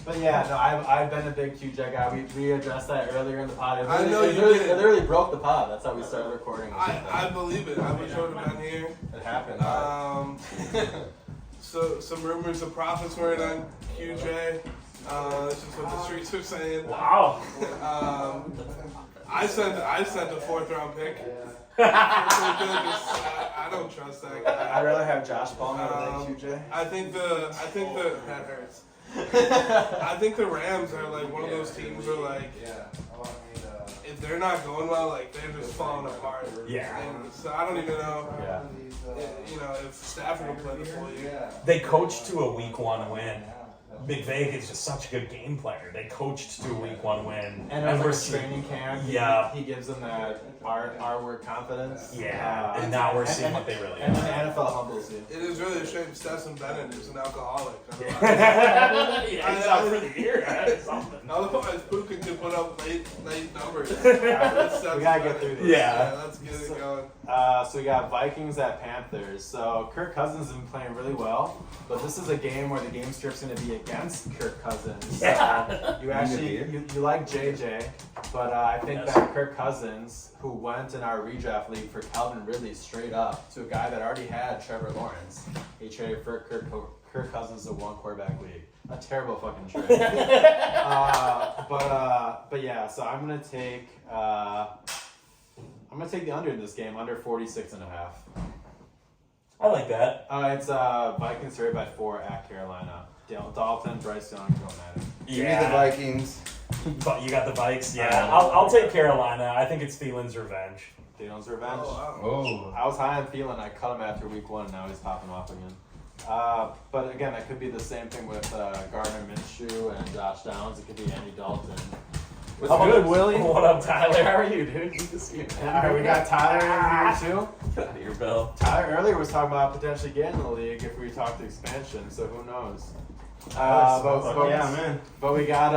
But yeah, no, I've been a big QJ guy. We addressed that earlier in the pod. It literally broke the pod. That's how we started recording. I believe it. I wish I would have been here. It happened. So some rumors of profits weren't on QJ. That's just what the streets are saying. Wow. I sent a 4th round pick. I don't trust that guy. I'd rather have Josh Palmer than QJ. I think the that hurts. I think the Rams are like one of those teams where like if they're not going well, like they're just falling apart. Yeah. And so I don't even know. Yeah. If Stafford will play the full year. They coached to a week 1 win. McVay is just such a good game player. They coached to a week 1 win. And we're training camp. Yeah. He gives them that our word confidence. Yeah. And now we're seeing what they really and are. the NFL humbles you. It is really a shame Stetson Bennett is an alcoholic. Yeah, he's out for the year. Something. Otherwise, Puka could put up late numbers. We gotta get through this. Yeah. Let's get it going. So we got Vikings at Panthers. So Kirk Cousins has been playing really well, but this is a game where the game script's going to be against Kirk Cousins. Yeah. You actually you like JJ, but I think that Kirk Cousins, who went in our redraft league for Calvin Ridley straight up to a guy that already had Trevor Lawrence, he traded for Kirk Cousins to 1 quarterback league. A terrible fucking trade. But yeah, so I'm gonna take the under in this game, under 46.5. I like that. It's Vikings favored by 4 at Carolina. Dalton, Bryce Young, don't matter. Give me the Vikings. But you got the Vikes. Yeah, I'll take Carolina. I think it's Thielen's revenge. Thielen's revenge. Oh. I was high on Thielen. I cut him after week 1, and now he's popping off again. But again, that could be the same thing with Gardner Minshew and Josh Downs. It could be Andy Dalton. What's good, Willie? What up, Tyler? How are you, dude? Good to see you. Alright, we got Tyler in here too. Get out of here, Bill. Tyler earlier was talking about potentially getting in the league if we talked expansion, so who knows? But we got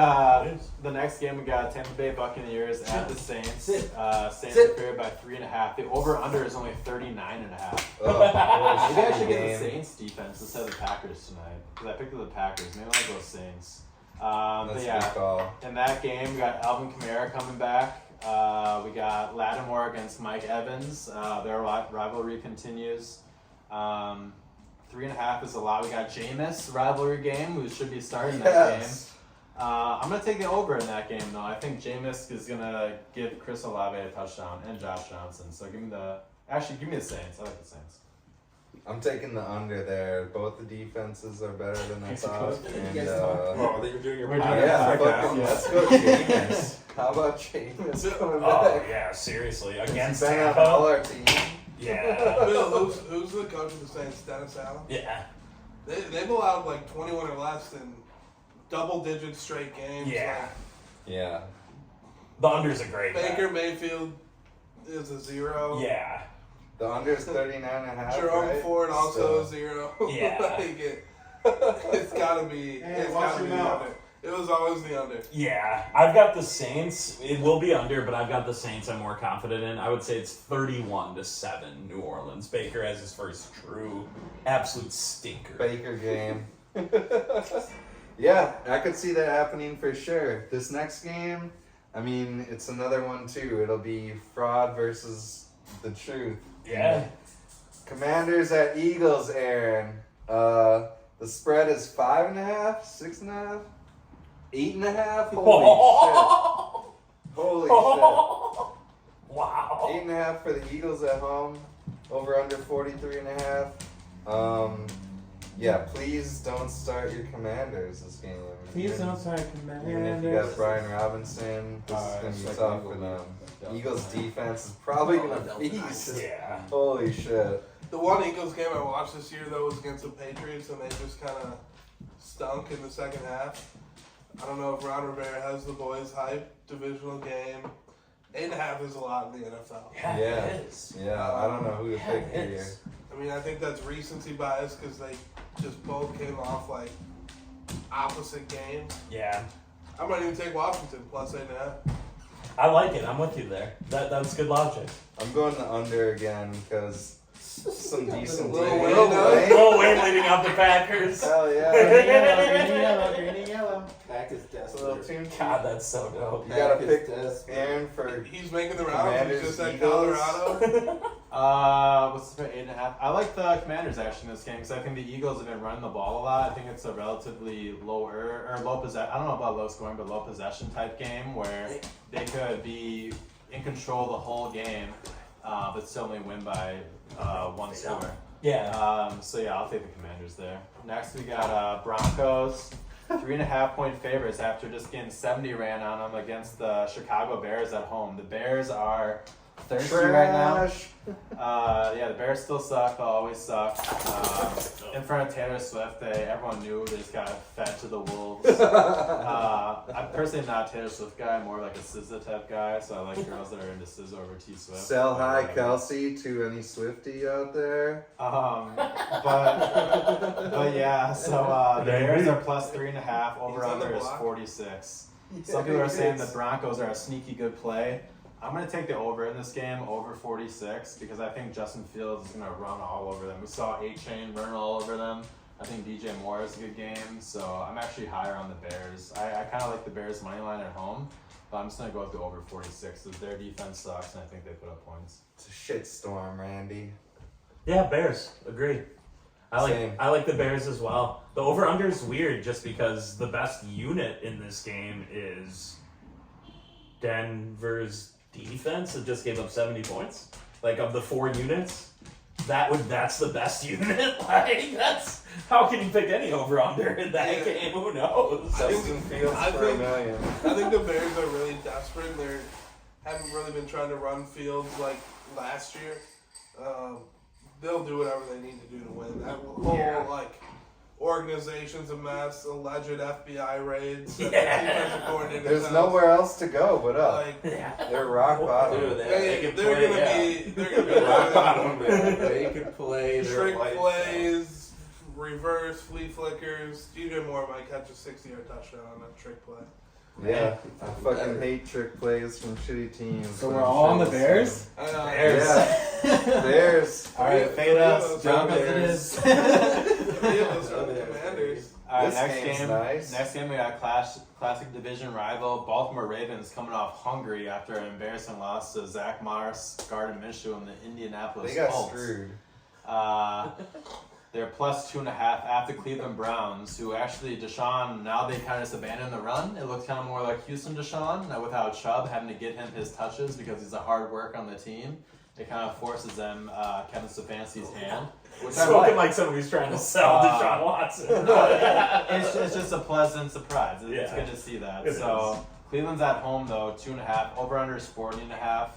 the next game. We got Tampa Bay Buccaneers at the Saints. Saints are favored by 3.5. The over/under is only 39.5. Maybe I should get the Saints defense instead of the Packers tonight because I picked up the Packers. Maybe I'll go Saints. That's a good call. In that game, we got Alvin Kamara coming back. We got Lattimore against Mike Evans. Their rivalry continues. 3.5 is a lot. We got Jameis rivalry game, who should be starting that game. I'm gonna take the over in that game though. I think Jameis is gonna give Chris Olave a touchdown and Josh Johnson. So give me the Saints. I like the Saints. I'm taking the under there. Both the defenses are better than I thought. And you're doing your let's go Jameis. How about Jameis coming back? Yeah, seriously. Against Been on Tampa. all our team. Yeah. Bill, who's the coach of the Saints? Dennis Allen? Yeah. They've allowed like 21 or less in double-digit straight games. Yeah. Yeah. The under's a great Baker bet. Mayfield is a 0. Yeah. The under's 39.5. Jerome right? Ford also a 0. Yeah. It's gotta be. It's gotta be the under. It was always the under. Yeah. I've got the Saints. It will be under, but I've got the Saints I'm more confident in. I would say it's 31-7 New Orleans. Baker has his first true absolute stinker. Baker game. Yeah, I could see that happening for sure. This next game, I mean, it's another one too. It'll be fraud versus the truth. Yeah. Commanders at Eagles, Aaron. The spread is 5.5, 6.5, 8.5. Holy shit! Wow. 8.5 for the Eagles at home. Over under 43.5. Yeah, please don't start your Commanders this game. Please don't start Even if you got Brian Robinson, this is going to be tough for them. Eagles defense is probably going to feast. Yeah. Holy shit. The one Eagles game I watched this year, though, was against the Patriots, and they just kind of stunk in the second half. I don't know if Ron Rivera has the boys hype. Divisional game. 8.5 is a lot in the NFL. Yeah, Yeah. it is. Yeah, I don't know who to pick it here. is. I mean, I think that's recency bias because they just both came off like opposite games. Yeah. I might even take Washington plus 8.5. I like it. I'm with you there. That's good logic. I'm going the under again because Some decent Lil team. Wayne, Lil Wayne leading up the Packers. Hell yeah. green and yellow. Pack is It's a little desperate. tune. God, that's so dope. You gotta Pack is pick desperate. Aaron for He's making the rounds. Commanders, He's just at Eagles. Colorado. What's the 8.5? I like the Commanders actually in this game because I think the Eagles have been running the ball a lot. I think it's a relatively low possession. I don't know about low scoring, but low possession type game where they could be in control the whole game, but still only win by one score. Yeah. So yeah, I'll take the Commanders there. Next we got Broncos, 3.5 point favorites after just getting 70 ran on them against the Chicago Bears at home. The Bears are thirsty right now. trash. Yeah, the Bears still suck. They'll always suck. In front of Taylor Swift, everyone knew they just got fed to the wolves. I'm personally not a Taylor Swift guy. I'm more like a SZA type guy. So I like girls that are into SZA over T Swift. Sell high Whatever. Kelsey to any Swiftie out there. But yeah. So the Bears are plus 3.5. Over He's on the under is block. 46. Some people are saying the Broncos are a sneaky good play. I'm going to take the over in this game, over 46, because I think Justin Fields is going to run all over them. We saw A-Chain run all over them. I think DJ Moore is a good game, so I'm actually higher on the Bears. I kind of like the Bears' money line at home, but I'm just going to go with the over 46, because their defense sucks, and I think they put up points. It's a shitstorm, Randy. Yeah, Bears. Agree. Same. I like the Bears as well. The over-under is weird just because the best unit in this game is Denver's defense. It just gave up 70 points. Like, of the 4 units, that's the best unit. Like, that's how can you pick any over-under in that game? Who knows? Justin Fields I for think- $1 million. I think the Bears are really desperate. They haven't really been trying to run Fields like last year. They'll do whatever they need to do to win. That whole organization's a mess. Alleged FBI raids. that the defensive coordinator's There's house. nowhere else to go but up. Like They're rock bottom. Dude, they're can play, gonna be rock bottom, man. They can play their trick lights plays, reverse flea flickers. DJ Moore might catch a 60-yard touchdown on that trick play. Yeah, I fucking hate trick plays from shitty teams. So we're all on the Bears? Yeah. Bears. All right, fade us. Broncos it is. Three of us are the Commanders. All right, This next game's game. nice. Next game we got classic division rival Baltimore Ravens coming off hungry after an embarrassing loss to Zach Moss, Gardner Minshew, and the Indianapolis They got Colts. screwed. They're plus 2.5 at the Cleveland Browns, who actually Deshaun, now they kind of just abandoned the run. It looks kind of more like Houston Deshaun, without Chubb having to get him his touches because he's a hard work on the team. It kind of forces them Kevin Stefanski's hand. Which I Spoken like. like somebody's trying to sell Deshaun Watson. It's just a pleasant surprise. It's Yeah. good to see that. It So is. Cleveland's at home though, 2.5. Over under is 40.5.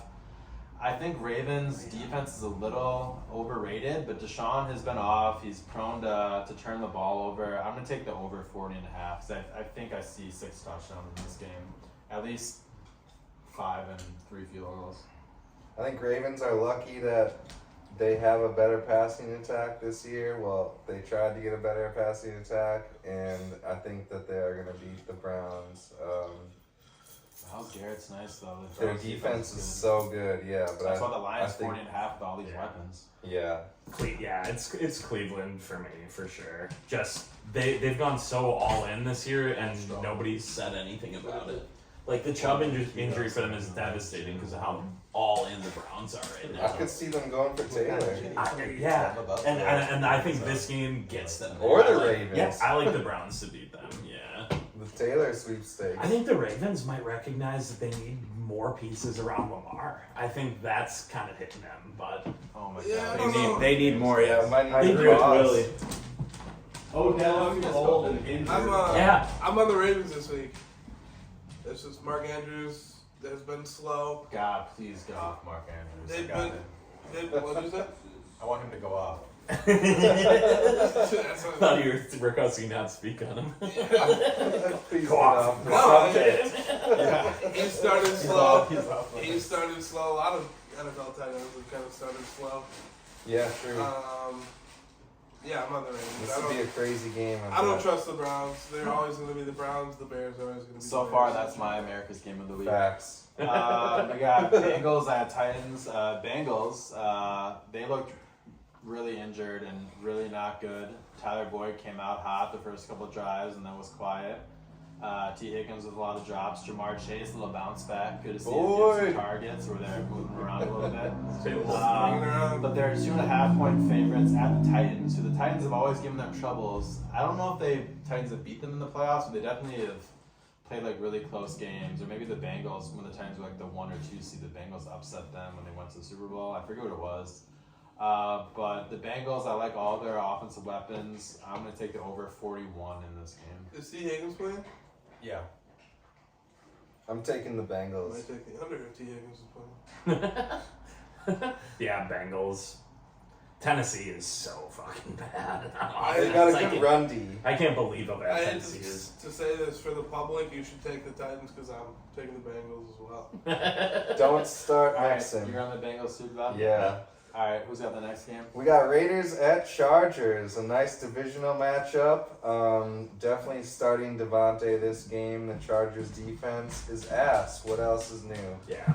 I think Ravens defense is a little overrated, but Deshaun has been off. He's prone to turn the ball over. I'm gonna take the over 40.5 because I think I see 6 touchdowns in this game, at least 5 and 3 field goals. I think Ravens are lucky that they have a better passing attack this year. Well, they tried to get a better passing attack, and I think that they are going to beat the Browns. How's Garrett's nice though? The Their Browns defense is good. so good, yeah. But That's I why the Lions I think- 40.5 with all these weapons. Yeah. Yeah, it's Cleveland for me for sure. Just they've gone so all in this year, and nobody's said anything about it. Like the Chubb injury for them is devastating because of how all in the Browns are right now. I could see them going for Taylor. And I think this game gets them. Or the I like- Ravens. Yeah, I like the Browns to beat them. Yeah. The Taylor sweepstakes. I think the Ravens might recognize that they need more pieces around Lamar. I think that's kind of hitting them, but Oh my Yeah, I god. don't know. They need more, Yeah, it might not they be do it Ross. Willie. Odell is old and injured. Yeah. I'm on the Ravens this week. It's just Mark Andrews has been slow. God, please get off Mark Andrews. They've I got been- it. What is that? I want him to go off. That's I what- thought you were requesting not to speak on him. Please Go get off. the No, subject. he started slow. He's off. He started slow. A lot of NFL tight ends have kind of started slow. Yeah, true. Yeah, I'm on the Ravens. This would be a crazy game. I don't trust the Browns. They're always going to be the Browns. The Bears are always going to be So the far, Bears. that's my America's Game of the Week. Facts. We got Bengals at Titans. Bengals, they looked really injured and really not good. Tyler Boyd came out hot the first couple drives and then was quiet. T. Higgins with a lot of drops. Jamar Chase, a little bounce back. Good to see him get some targets where they're moving around a little bit. But they're 2.5-point favorites at the Titans, who the Titans have always given them troubles. I don't know if Titans have beat them in the playoffs, but they definitely have played like really close games. Or maybe the Bengals, when the Titans were like the 1 or 2 seed, the Bengals upset them when they went to the Super Bowl. I forget what it was. But the Bengals, I like all their offensive weapons. I'm going to take the over 41 in this game. Is T. Higgins playing? Yeah. I'm taking the I Bengals. might take the under if T. Higgins is playing. Yeah, Bengals. Tennessee is so fucking bad. They got a good run D. I can't believe how I bad hate Tennessee is. to say this for the public, you should take the Titans because I'm taking the Bengals as well. Don't start All right, mixing. you're on the Bengals too, Bob? Yeah. All right, who's got the next game? We got Raiders at Chargers, a nice divisional matchup. Definitely starting Devontae this game. The Chargers defense is ass. What else is new? Yeah.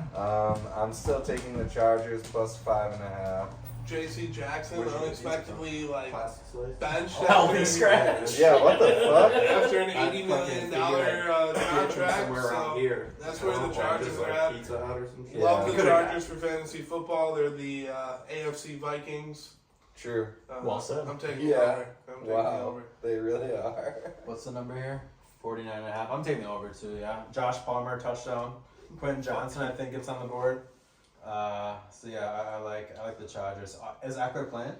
I'm still taking the Chargers plus 5.5. J.C. Jackson Where's your unexpectedly Plastic slaves? benched Healthy scratch. Yeah, what the fuck? after an I $80 fucking million figured contract. somewhere around So here. that's where the Like, Chargers just are like at. Pizza Hut or some shit. Love the Could've Chargers for fantasy football. They're the AFC Vikings. True. Well said. I'm taking Yeah. the over. I'm taking the Wow. over. They really are. What's the number here? 49.5. I'm taking the over too, yeah. Josh Palmer, touchdown. Quentin Johnson, I think, gets on the board. So yeah, I like the Chargers. Is Ekeler playing?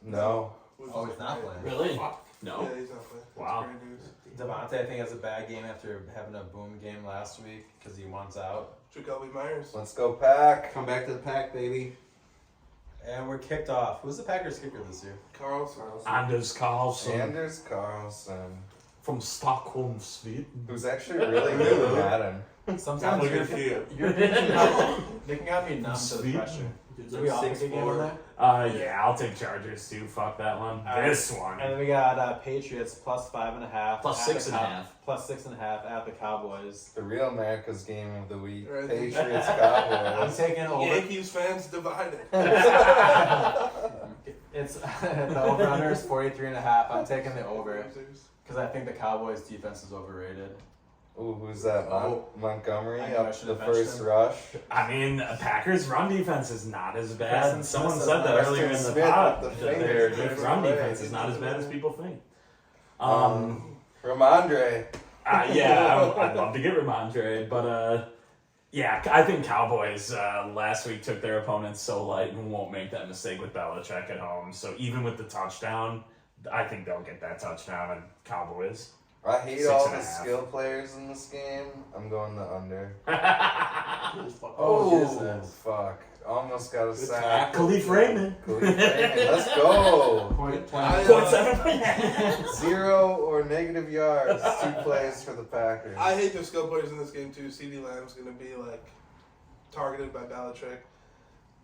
No. Oh, he's not playing. Really? Yeah, No. he's not playing. That's Wow. great news. Devontae, I think, has a bad game after having a boom game last week because he wants out. Jacoby Myers. Let's go, Pack. Come back to the pack, baby. And we're kicked off. Who's the Packers kicker this year? Carlson. Anders Carlson Anders Carlson, from Stockholm, Sweden. who's actually really good at Madden. Sometimes Look you're, at you. you're they can have me numb to the Sweet. pressure. Dude's Do we all like pick a game on 6'4". that? Yeah, I'll take Chargers too. Fuck that one. This one. And then we got Patriots plus 5.5. Plus at the 6.5. Plus 6.5 at the Cowboys. The real America's game of the week. Right. Patriots I'm Cowboys. taking over. Yankees fans divided. It's the over/under is 43.5. I'm taking the over because I think the Cowboys defense is overrated. Ooh, who's that? Montgomery I know, I up should the have mentioned first him. rush. I mean, Packers' run defense is not as bad. Preston Someone Smith said that said earlier in the Smith pod. with the That finger. their run defense is not as bad as people think. Ramondre. Yeah, I'd love to get Ramondre, but yeah, I think Cowboys last week took their opponents so light and won't make that mistake with Belichick at home. So even with the touchdown, I think they'll get that touchdown and Cowboys. I hate all the 6.5. skill players in this game. I'm going the under. Oh, fuck. Almost got a Good sack. tackle. Khalif Raymond. Khalif Raymond, let's go. Point I, 0.7. 0 or negative yards. 2 plays for the Packers. I hate the skill players in this game too. CeeDee Lamb's going to be like targeted by Belichick.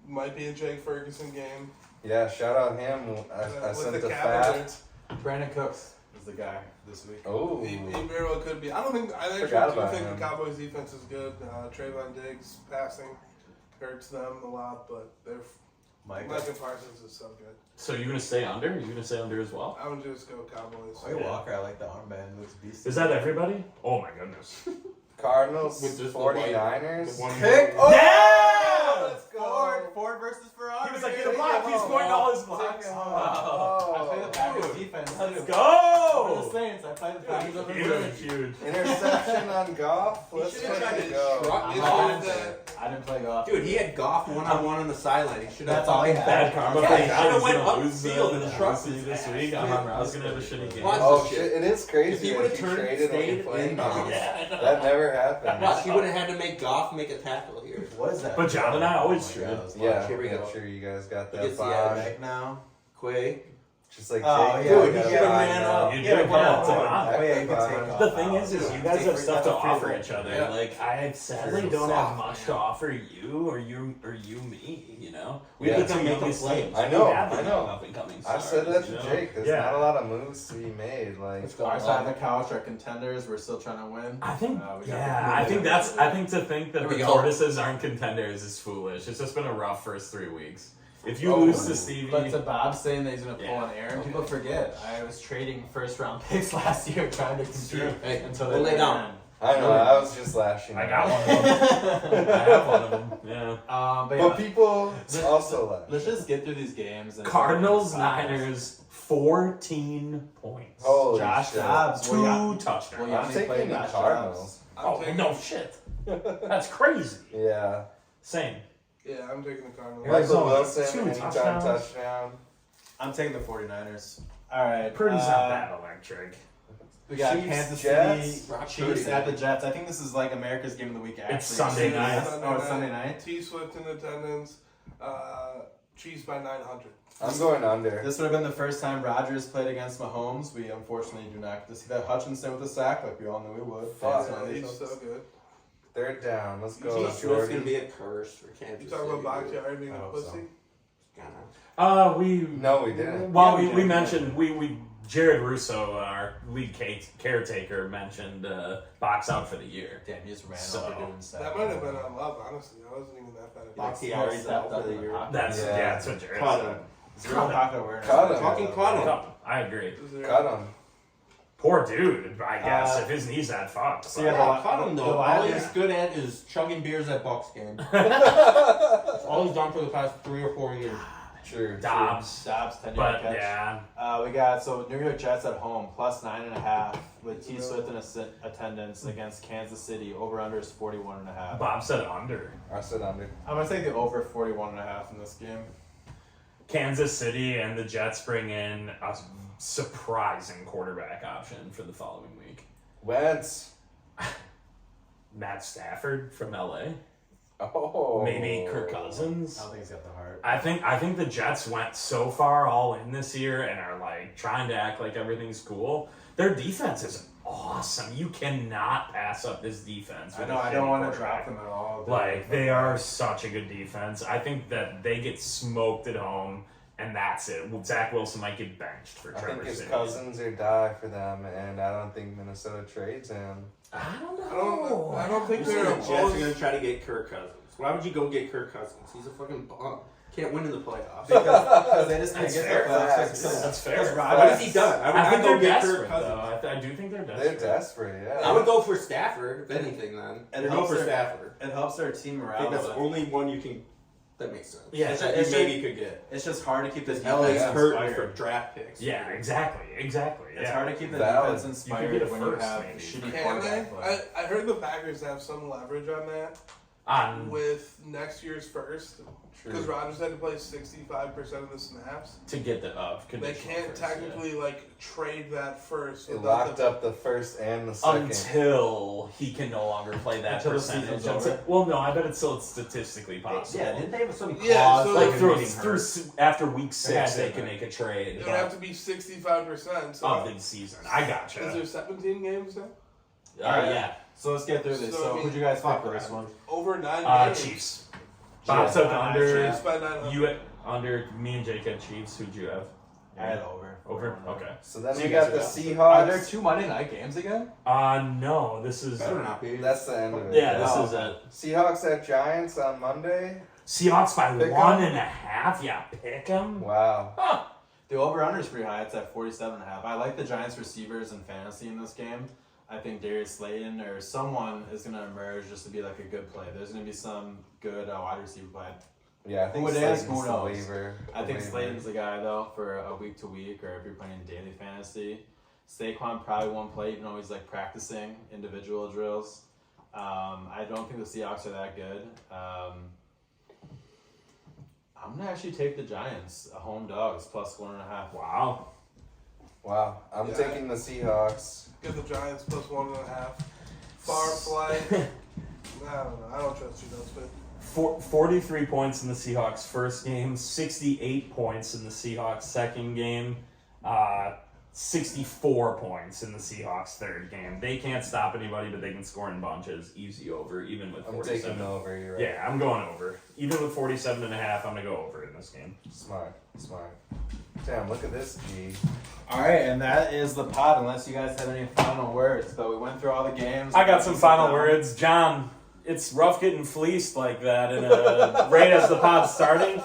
Might be a Jake Ferguson game. Yeah, shout out him. I With sent the the Cavaliers. fact. Brandon Cooks is the guy this week. Oh. He very well could be. I actually Forgot do about think him. the Cowboys defense is good. Trayvon Diggs passing hurts them a lot, but Mike. Micah Parsons is so good. So you're gonna stay under? You're gonna stay under as well? I would just go Cowboys. White Walker, I like the armband. Looks beastly. Is that everybody? Oh my goodness. Cardinals, With just the 49ers. the one Pick. more- Oh, Yeah! let's go. Ford versus Ferrari. He was like, get a block. He's pointing all his blocks. I play the Packers Oh. defense. Let's too. go! For the Saints, I play the Packers over the Huge, Saints. huge. Interception on Goff. Let's should've tried fucking to go. truck It's him good off. that I didn't play golf. Dude, he had Goff one-on-one on the sideline. He should have. That's all he had. Bad karma. Yeah, for he the should've Giants. went Gonna up lose, field and trucked lose his this ass. week. Yeah. I was gonna have a shitty game. Watch Oh this shit! shit. It is crazy If he that would've he turned- traded when he stayed played in Goff. bounds. Yeah, I know. That never happened. Watch, he would have had to make Goff make a tackle here. What is that? But John and I always Oh my trade. God, that's Yeah, Here we yeah, go. sure. You guys got He that gets the fine. edge. Back now. Quay. Just like Oh, Jake. yeah, got he that should have fine ran now. up. You Yeah, did come well. on. Take on. Oh, yeah, you can take off. The thing is you guys have stuff to Take offer free. each other. Yeah. Like I sadly True. don't have Soft, much man. to offer you or you me. You know, we Yeah. have the two Make young them slaves. I know, We have the I know. up and coming I've stars, said that to you know? Jake. There's Yeah. not a lot of moves to be made. Like, Let's go. Our side of the couch are contenders. We're still trying to win. I think, We got yeah, the- I think that's. I think to think that There the we go. tortoises aren't contenders is foolish. It's just been a rough first 3 weeks. If you lose to Stevie, But to Bob saying that he's going to pull Yeah. an Aaron, people forget. I was trading first-round picks last year trying to compete Hey, until we'll they lay down. ran. I know. I was just lashing. I out. got one of them. I have one of them. Yeah. But But yeah, people also lash. let's just get through these games. And Cardinals, Niners, 14 points. Holy Josh shit. Dobbs. Two Well, touchdowns. yeah, I'm they played taking the Josh Cardinals. Oh, no shit. That's crazy. Yeah. Same. Yeah, I'm taking the Cardinals. Arizona, Michael Wilson, 2 anytime touchdowns. touchdown. I'm taking the 49ers. All right. Purdy's not that electric. We got Chiefs, Kansas Jets. City, Brock Chiefs Purdy. at the Jets. I think this is like America's game of the week. Actually, It's Sunday night. Oh, it's Sunday night. T Swift in attendance. Chiefs by 900. I'm going under. This would have been the first time Rodgers played against Mahomes. We unfortunately do not get to see that. Hutchinson with a sack, like we all knew we would. Fuck. Yeah, Fancy he's on these. so good. Third down. Let's T go, Swift's gonna Jordan. be a curse for Kansas You City. talking about Bakhtiari being I a hope pussy? so. Gonna. No, we didn't. Well, Yeah, we mentioned we Jared Russo, our lead caretaker, mentioned box out for the year. Damn, he just ran So, over doing stuff. That might have been on love, honestly. I wasn't even that bad at Bakhtiari Stepped out up for the in year. pocket. That's Yeah. that's what Jared Caught said. him. Zero pocket awareness. Cut him. Fucking caught him. No, I agree. it. Cut him. Poor dude, I guess, Uh, if his knee's that fucked. so but- yeah, Yeah, caught him though. The All Lions- he's good at is chugging beers at Bucks game. That's all he's done for the past 3 or 4 years. True. Dobbs. 10-yard But catch. yeah, We got New York Jets at home plus 9.5 with T Swift in attendance against Kansas City. Over under is 41.5. Bob said under. I said under. I'm gonna take the over 41.5 in this game. Kansas City and the Jets bring in a surprising quarterback option for the following week. Wentz. Matt Stafford from LA. Oh. Maybe Kirk I Cousins. don't think he's got the heart. I think the Jets went so far all in this year and are like trying to act like everything's cool. Their defense is awesome. You cannot pass up this defense. I with know. a I don't shitty want to quarterback. drop them at all. Like, they are such a good defense. I think that they get smoked at home, and that's it. Zach Wilson might get benched for I Trevor think it's City. Cousins or die for them, and I don't think Minnesota trades him. I don't know. I don't think The they're Jets are opposed. gonna try to get Kirk Cousins. Why would you go get Kirk Cousins? He's a fucking bum. Can't win in the playoffs. because they just can't That's get fair. the playoffs. That's fair. Because What Rodgers- has he done? I would I not think go they're get desperate, Kirk Cousins. though. I do think they're They're desperate. desperate, yeah. I would go for Stafford, if anything, then. It I'd go helps for their- Stafford. It helps their team I morale. think that's the though. only one you can. That makes sense. Yeah, It's that just- you maybe could get. It's just hard to keep this Because LA's defense hurting for inspired. draft picks. Yeah, exactly. It's Yeah. hard to keep the Valid. defense You could inspired get a when you first, have maybe. shitty Can quarterback play. they? I heard the Packers have some leverage on that On with next year's first. Because True. Rodgers had to play 65% of the snaps. to get the They conditional can't first, yeah. technically like trade that first. It without locked the- up the first and the second. Until he can no longer play that Until the percentage. season's Until- over. Well, no, I bet it's still statistically possible. Yeah, didn't they have some Yeah, clause so- Like like through, getting hurt? after week 6, Yeah, they yeah. can make a trade It would have to be 65%. So of the season. I is gotcha. there 17 games now? Yeah. So let's get through this. So, So, I mean, who'd you guys pick fuck for this around. one? Over 9 games. Chiefs. Bob Yeah. took under. Chiefs by 900. You under. Me and Jake had Chiefs. Who'd you have? I had over. Over. Okay. So then So we you guys got the are Are there Seahawks. 2 Monday night games again? No. This is. Better not be. That's the end of it. Yeah, this Oh, is it. Seahawks at Giants on Monday. Seahawks by Pick 'em? 1.5. Yeah, pick them. Wow. The over-under is pretty high. It's at 47.5. I like the Giants receivers in fantasy in this game. I think Darius Slayton or someone is going to emerge just to be like a good play. There's going to be some good wide receiver play. Yeah, I think Who it is, Slayton's who the knows? waiver. I think waiver. Slayton's the guy though for a week to week, or if you're playing daily fantasy. Saquon probably won't play, even though he's like practicing individual drills. I don't think the Seahawks are that good. I'm gonna actually take the Giants, home dogs, plus 1.5. Wow. Wow. I'm Yeah. taking the Seahawks. Get the Giants plus 1.5. Far flight. I don't know. I don't trust you, those, but 43 points in the Seahawks first game, 68 points in the Seahawks second game, 64 points in the Seahawks third game. They can't stop anybody, but they can score in bunches. Easy over, even with I'm 47. taking over. You're right. Yeah, I'm going over. Even with 47.5, I'm going to go over in this game. Smart. Damn, look at this, G. All right, and that is the pod. Unless you guys have any final words, but we went through all the games. I got some final words. John, it's rough getting fleeced like that, and right as the pod's starting.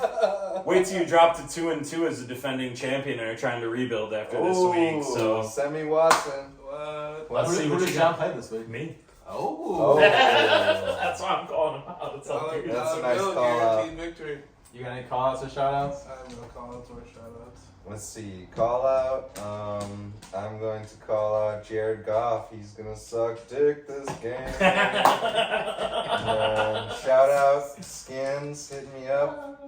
Wait wait till you drop to 2-2 as a defending champion and are trying to rebuild after this week. So Sammy Watson. What? let's see Who what did you John got. play this week? Me. Oh. That's why I'm calling him out. It's all Dollar good. That's a Bill, nice call out. guaranteed victory. You got any call outs or shout outs? I have no call-outs or shout-outs. Let's see. Call out. I'm going to call out Jared Goff. He's gonna suck dick this game. Shout out Skins hitting me up.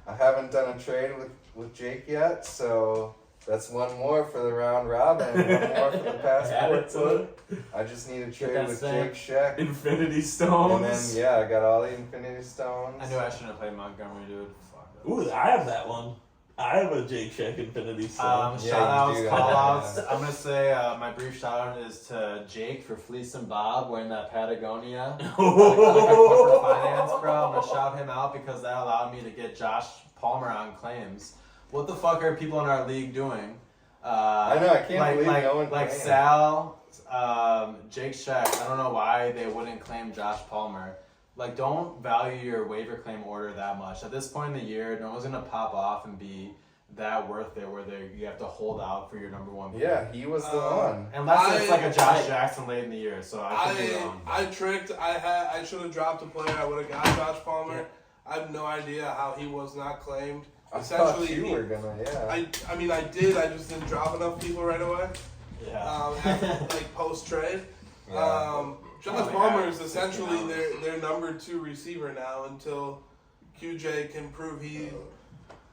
I haven't done a trade with Jake yet, so that's one more for the round robin. One more for the Add it passport. to it. I just need a that trade with stamp. Jake Sheck. Infinity And Stones. then, yeah, I got all the Infinity Stones. I knew I shouldn't have played Montgomery, dude. Fuck that. Ooh, I have that one. I have a Jake Check Infinity Stone. Yeah, Shout outs, you do call have outs. that. I'm gonna say my brief shout out is to Jake for fleecing Bob wearing that Patagonia. Like corporate finance, bro. I'm gonna shout him out because that allowed me to get Josh Palmer on claims. What the fuck are people in our league doing? I know, I can't believe no one like claimed. Sal, Jake Sheck. I don't know why they wouldn't claim Josh Palmer. Like, don't value your waiver claim order that much. At this point in the year, no one's gonna pop off and be that worth it where you have to hold out for your number one pick. Yeah, he was the one. Unless it's like a Josh Jackson late in the year, so I could be wrong. I tricked. I should have dropped a player. I would have got Josh Palmer. I have no idea how he was not claimed. I thought Essentially, you were gonna, yeah. I mean, I did. I just didn't drop enough people right away. Yeah. After, like post trade. Yeah. Josh Palmer is essentially their number 2 receiver now until QJ can prove he.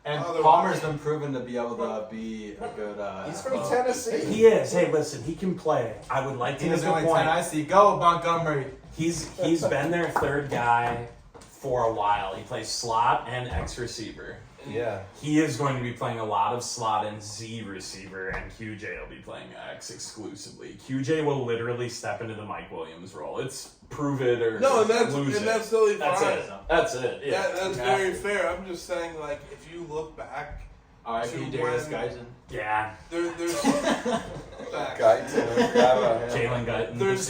And Otherwise- Palmer's been proven to be able to be a good. He's from NFL. Tennessee. He is. Hey, listen, he can play. I would like to He make was a only 10 point. I see. Go Montgomery. He's been their third guy for a while. He plays slot and X receiver. Yeah. He is going to be playing a lot of slot and Z receiver, and QJ will be playing X exclusively. QJ will literally step into the Mike Williams role. It's prove it or No, and lose it. that's totally fine. That's it. That's it. Yeah. That's very fair. I'm just saying, like, if you look back, R.I.P. To Darius when- Guyton. Yeah. there's facts. Guyton, I forgot about him. Jalen Guyton. There's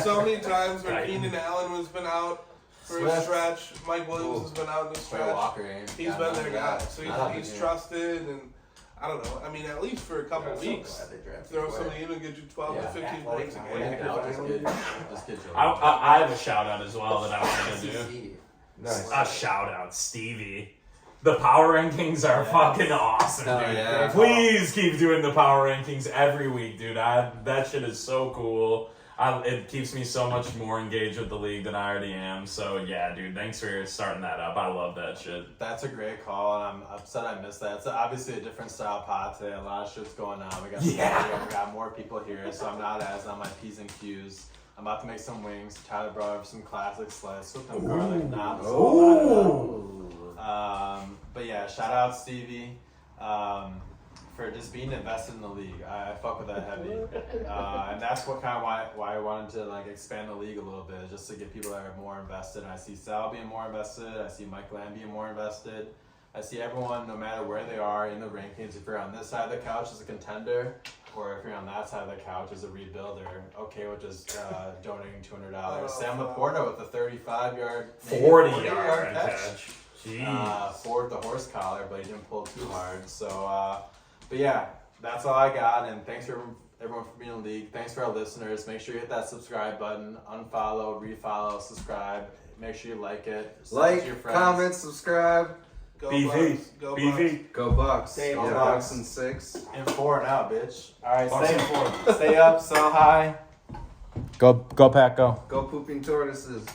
so many times where Guyton. Keenan Allen has been out for a Swift. stretch. Mike Williams has been out in a Trey stretch. Walker ain't. He's got been none their of guy, that. so Not up he's in here. trusted, and I don't know. I mean, at least for a couple weeks, throw somebody in and get you 12 to 15 points a What do you game. think about this kid? This kid. I have a shout out as well that I wanted to do. Nice. A shout out, Stevie. The power rankings are fucking awesome, Hell dude. yeah. Please keep doing the power rankings every week, dude. That shit is so cool. It keeps me so much more engaged with the league than I already am. So yeah, dude, thanks for starting that up. I love that shit. That's a great call, and I'm upset I missed that. It's obviously a different style pod today. A lot of shit's going on. We got we got more people here, so I'm not as on my P's and Q's. I'm about to make some wings. Tyler brought over some classic slice with them garlic knots. But yeah, shout out Stevie for just being invested in the league. I fuck with that heavy, and that's what kind of why I wanted to like expand the league a little bit, just to get people that are more invested. I see Sal being more invested. I see Mike Lamb being more invested. I see everyone, no matter where they are in the rankings, if you're on this side of the couch as a contender, or if you're on that side of the couch as a rebuilder, okay with just donating $200. Sam Laporta with a 35-yard, 40-yard catch. Jeez. forward the horse collar, but he didn't pull too hard. So, but yeah, that's all I got. And thanks for everyone for being in the league. Thanks for our listeners. Make sure you hit that subscribe button, unfollow, refollow, subscribe. Make sure you like it. Send it to your Like, friends. comment, subscribe. Go BV. Bucks. Go Bucks. BV. Go Bucks. Go Yeah, Bucks. Bucks and 6. And 4 now, bitch. All right, Bucks and four. stay up, sell high. Go Pack, go. Go pooping tortoises.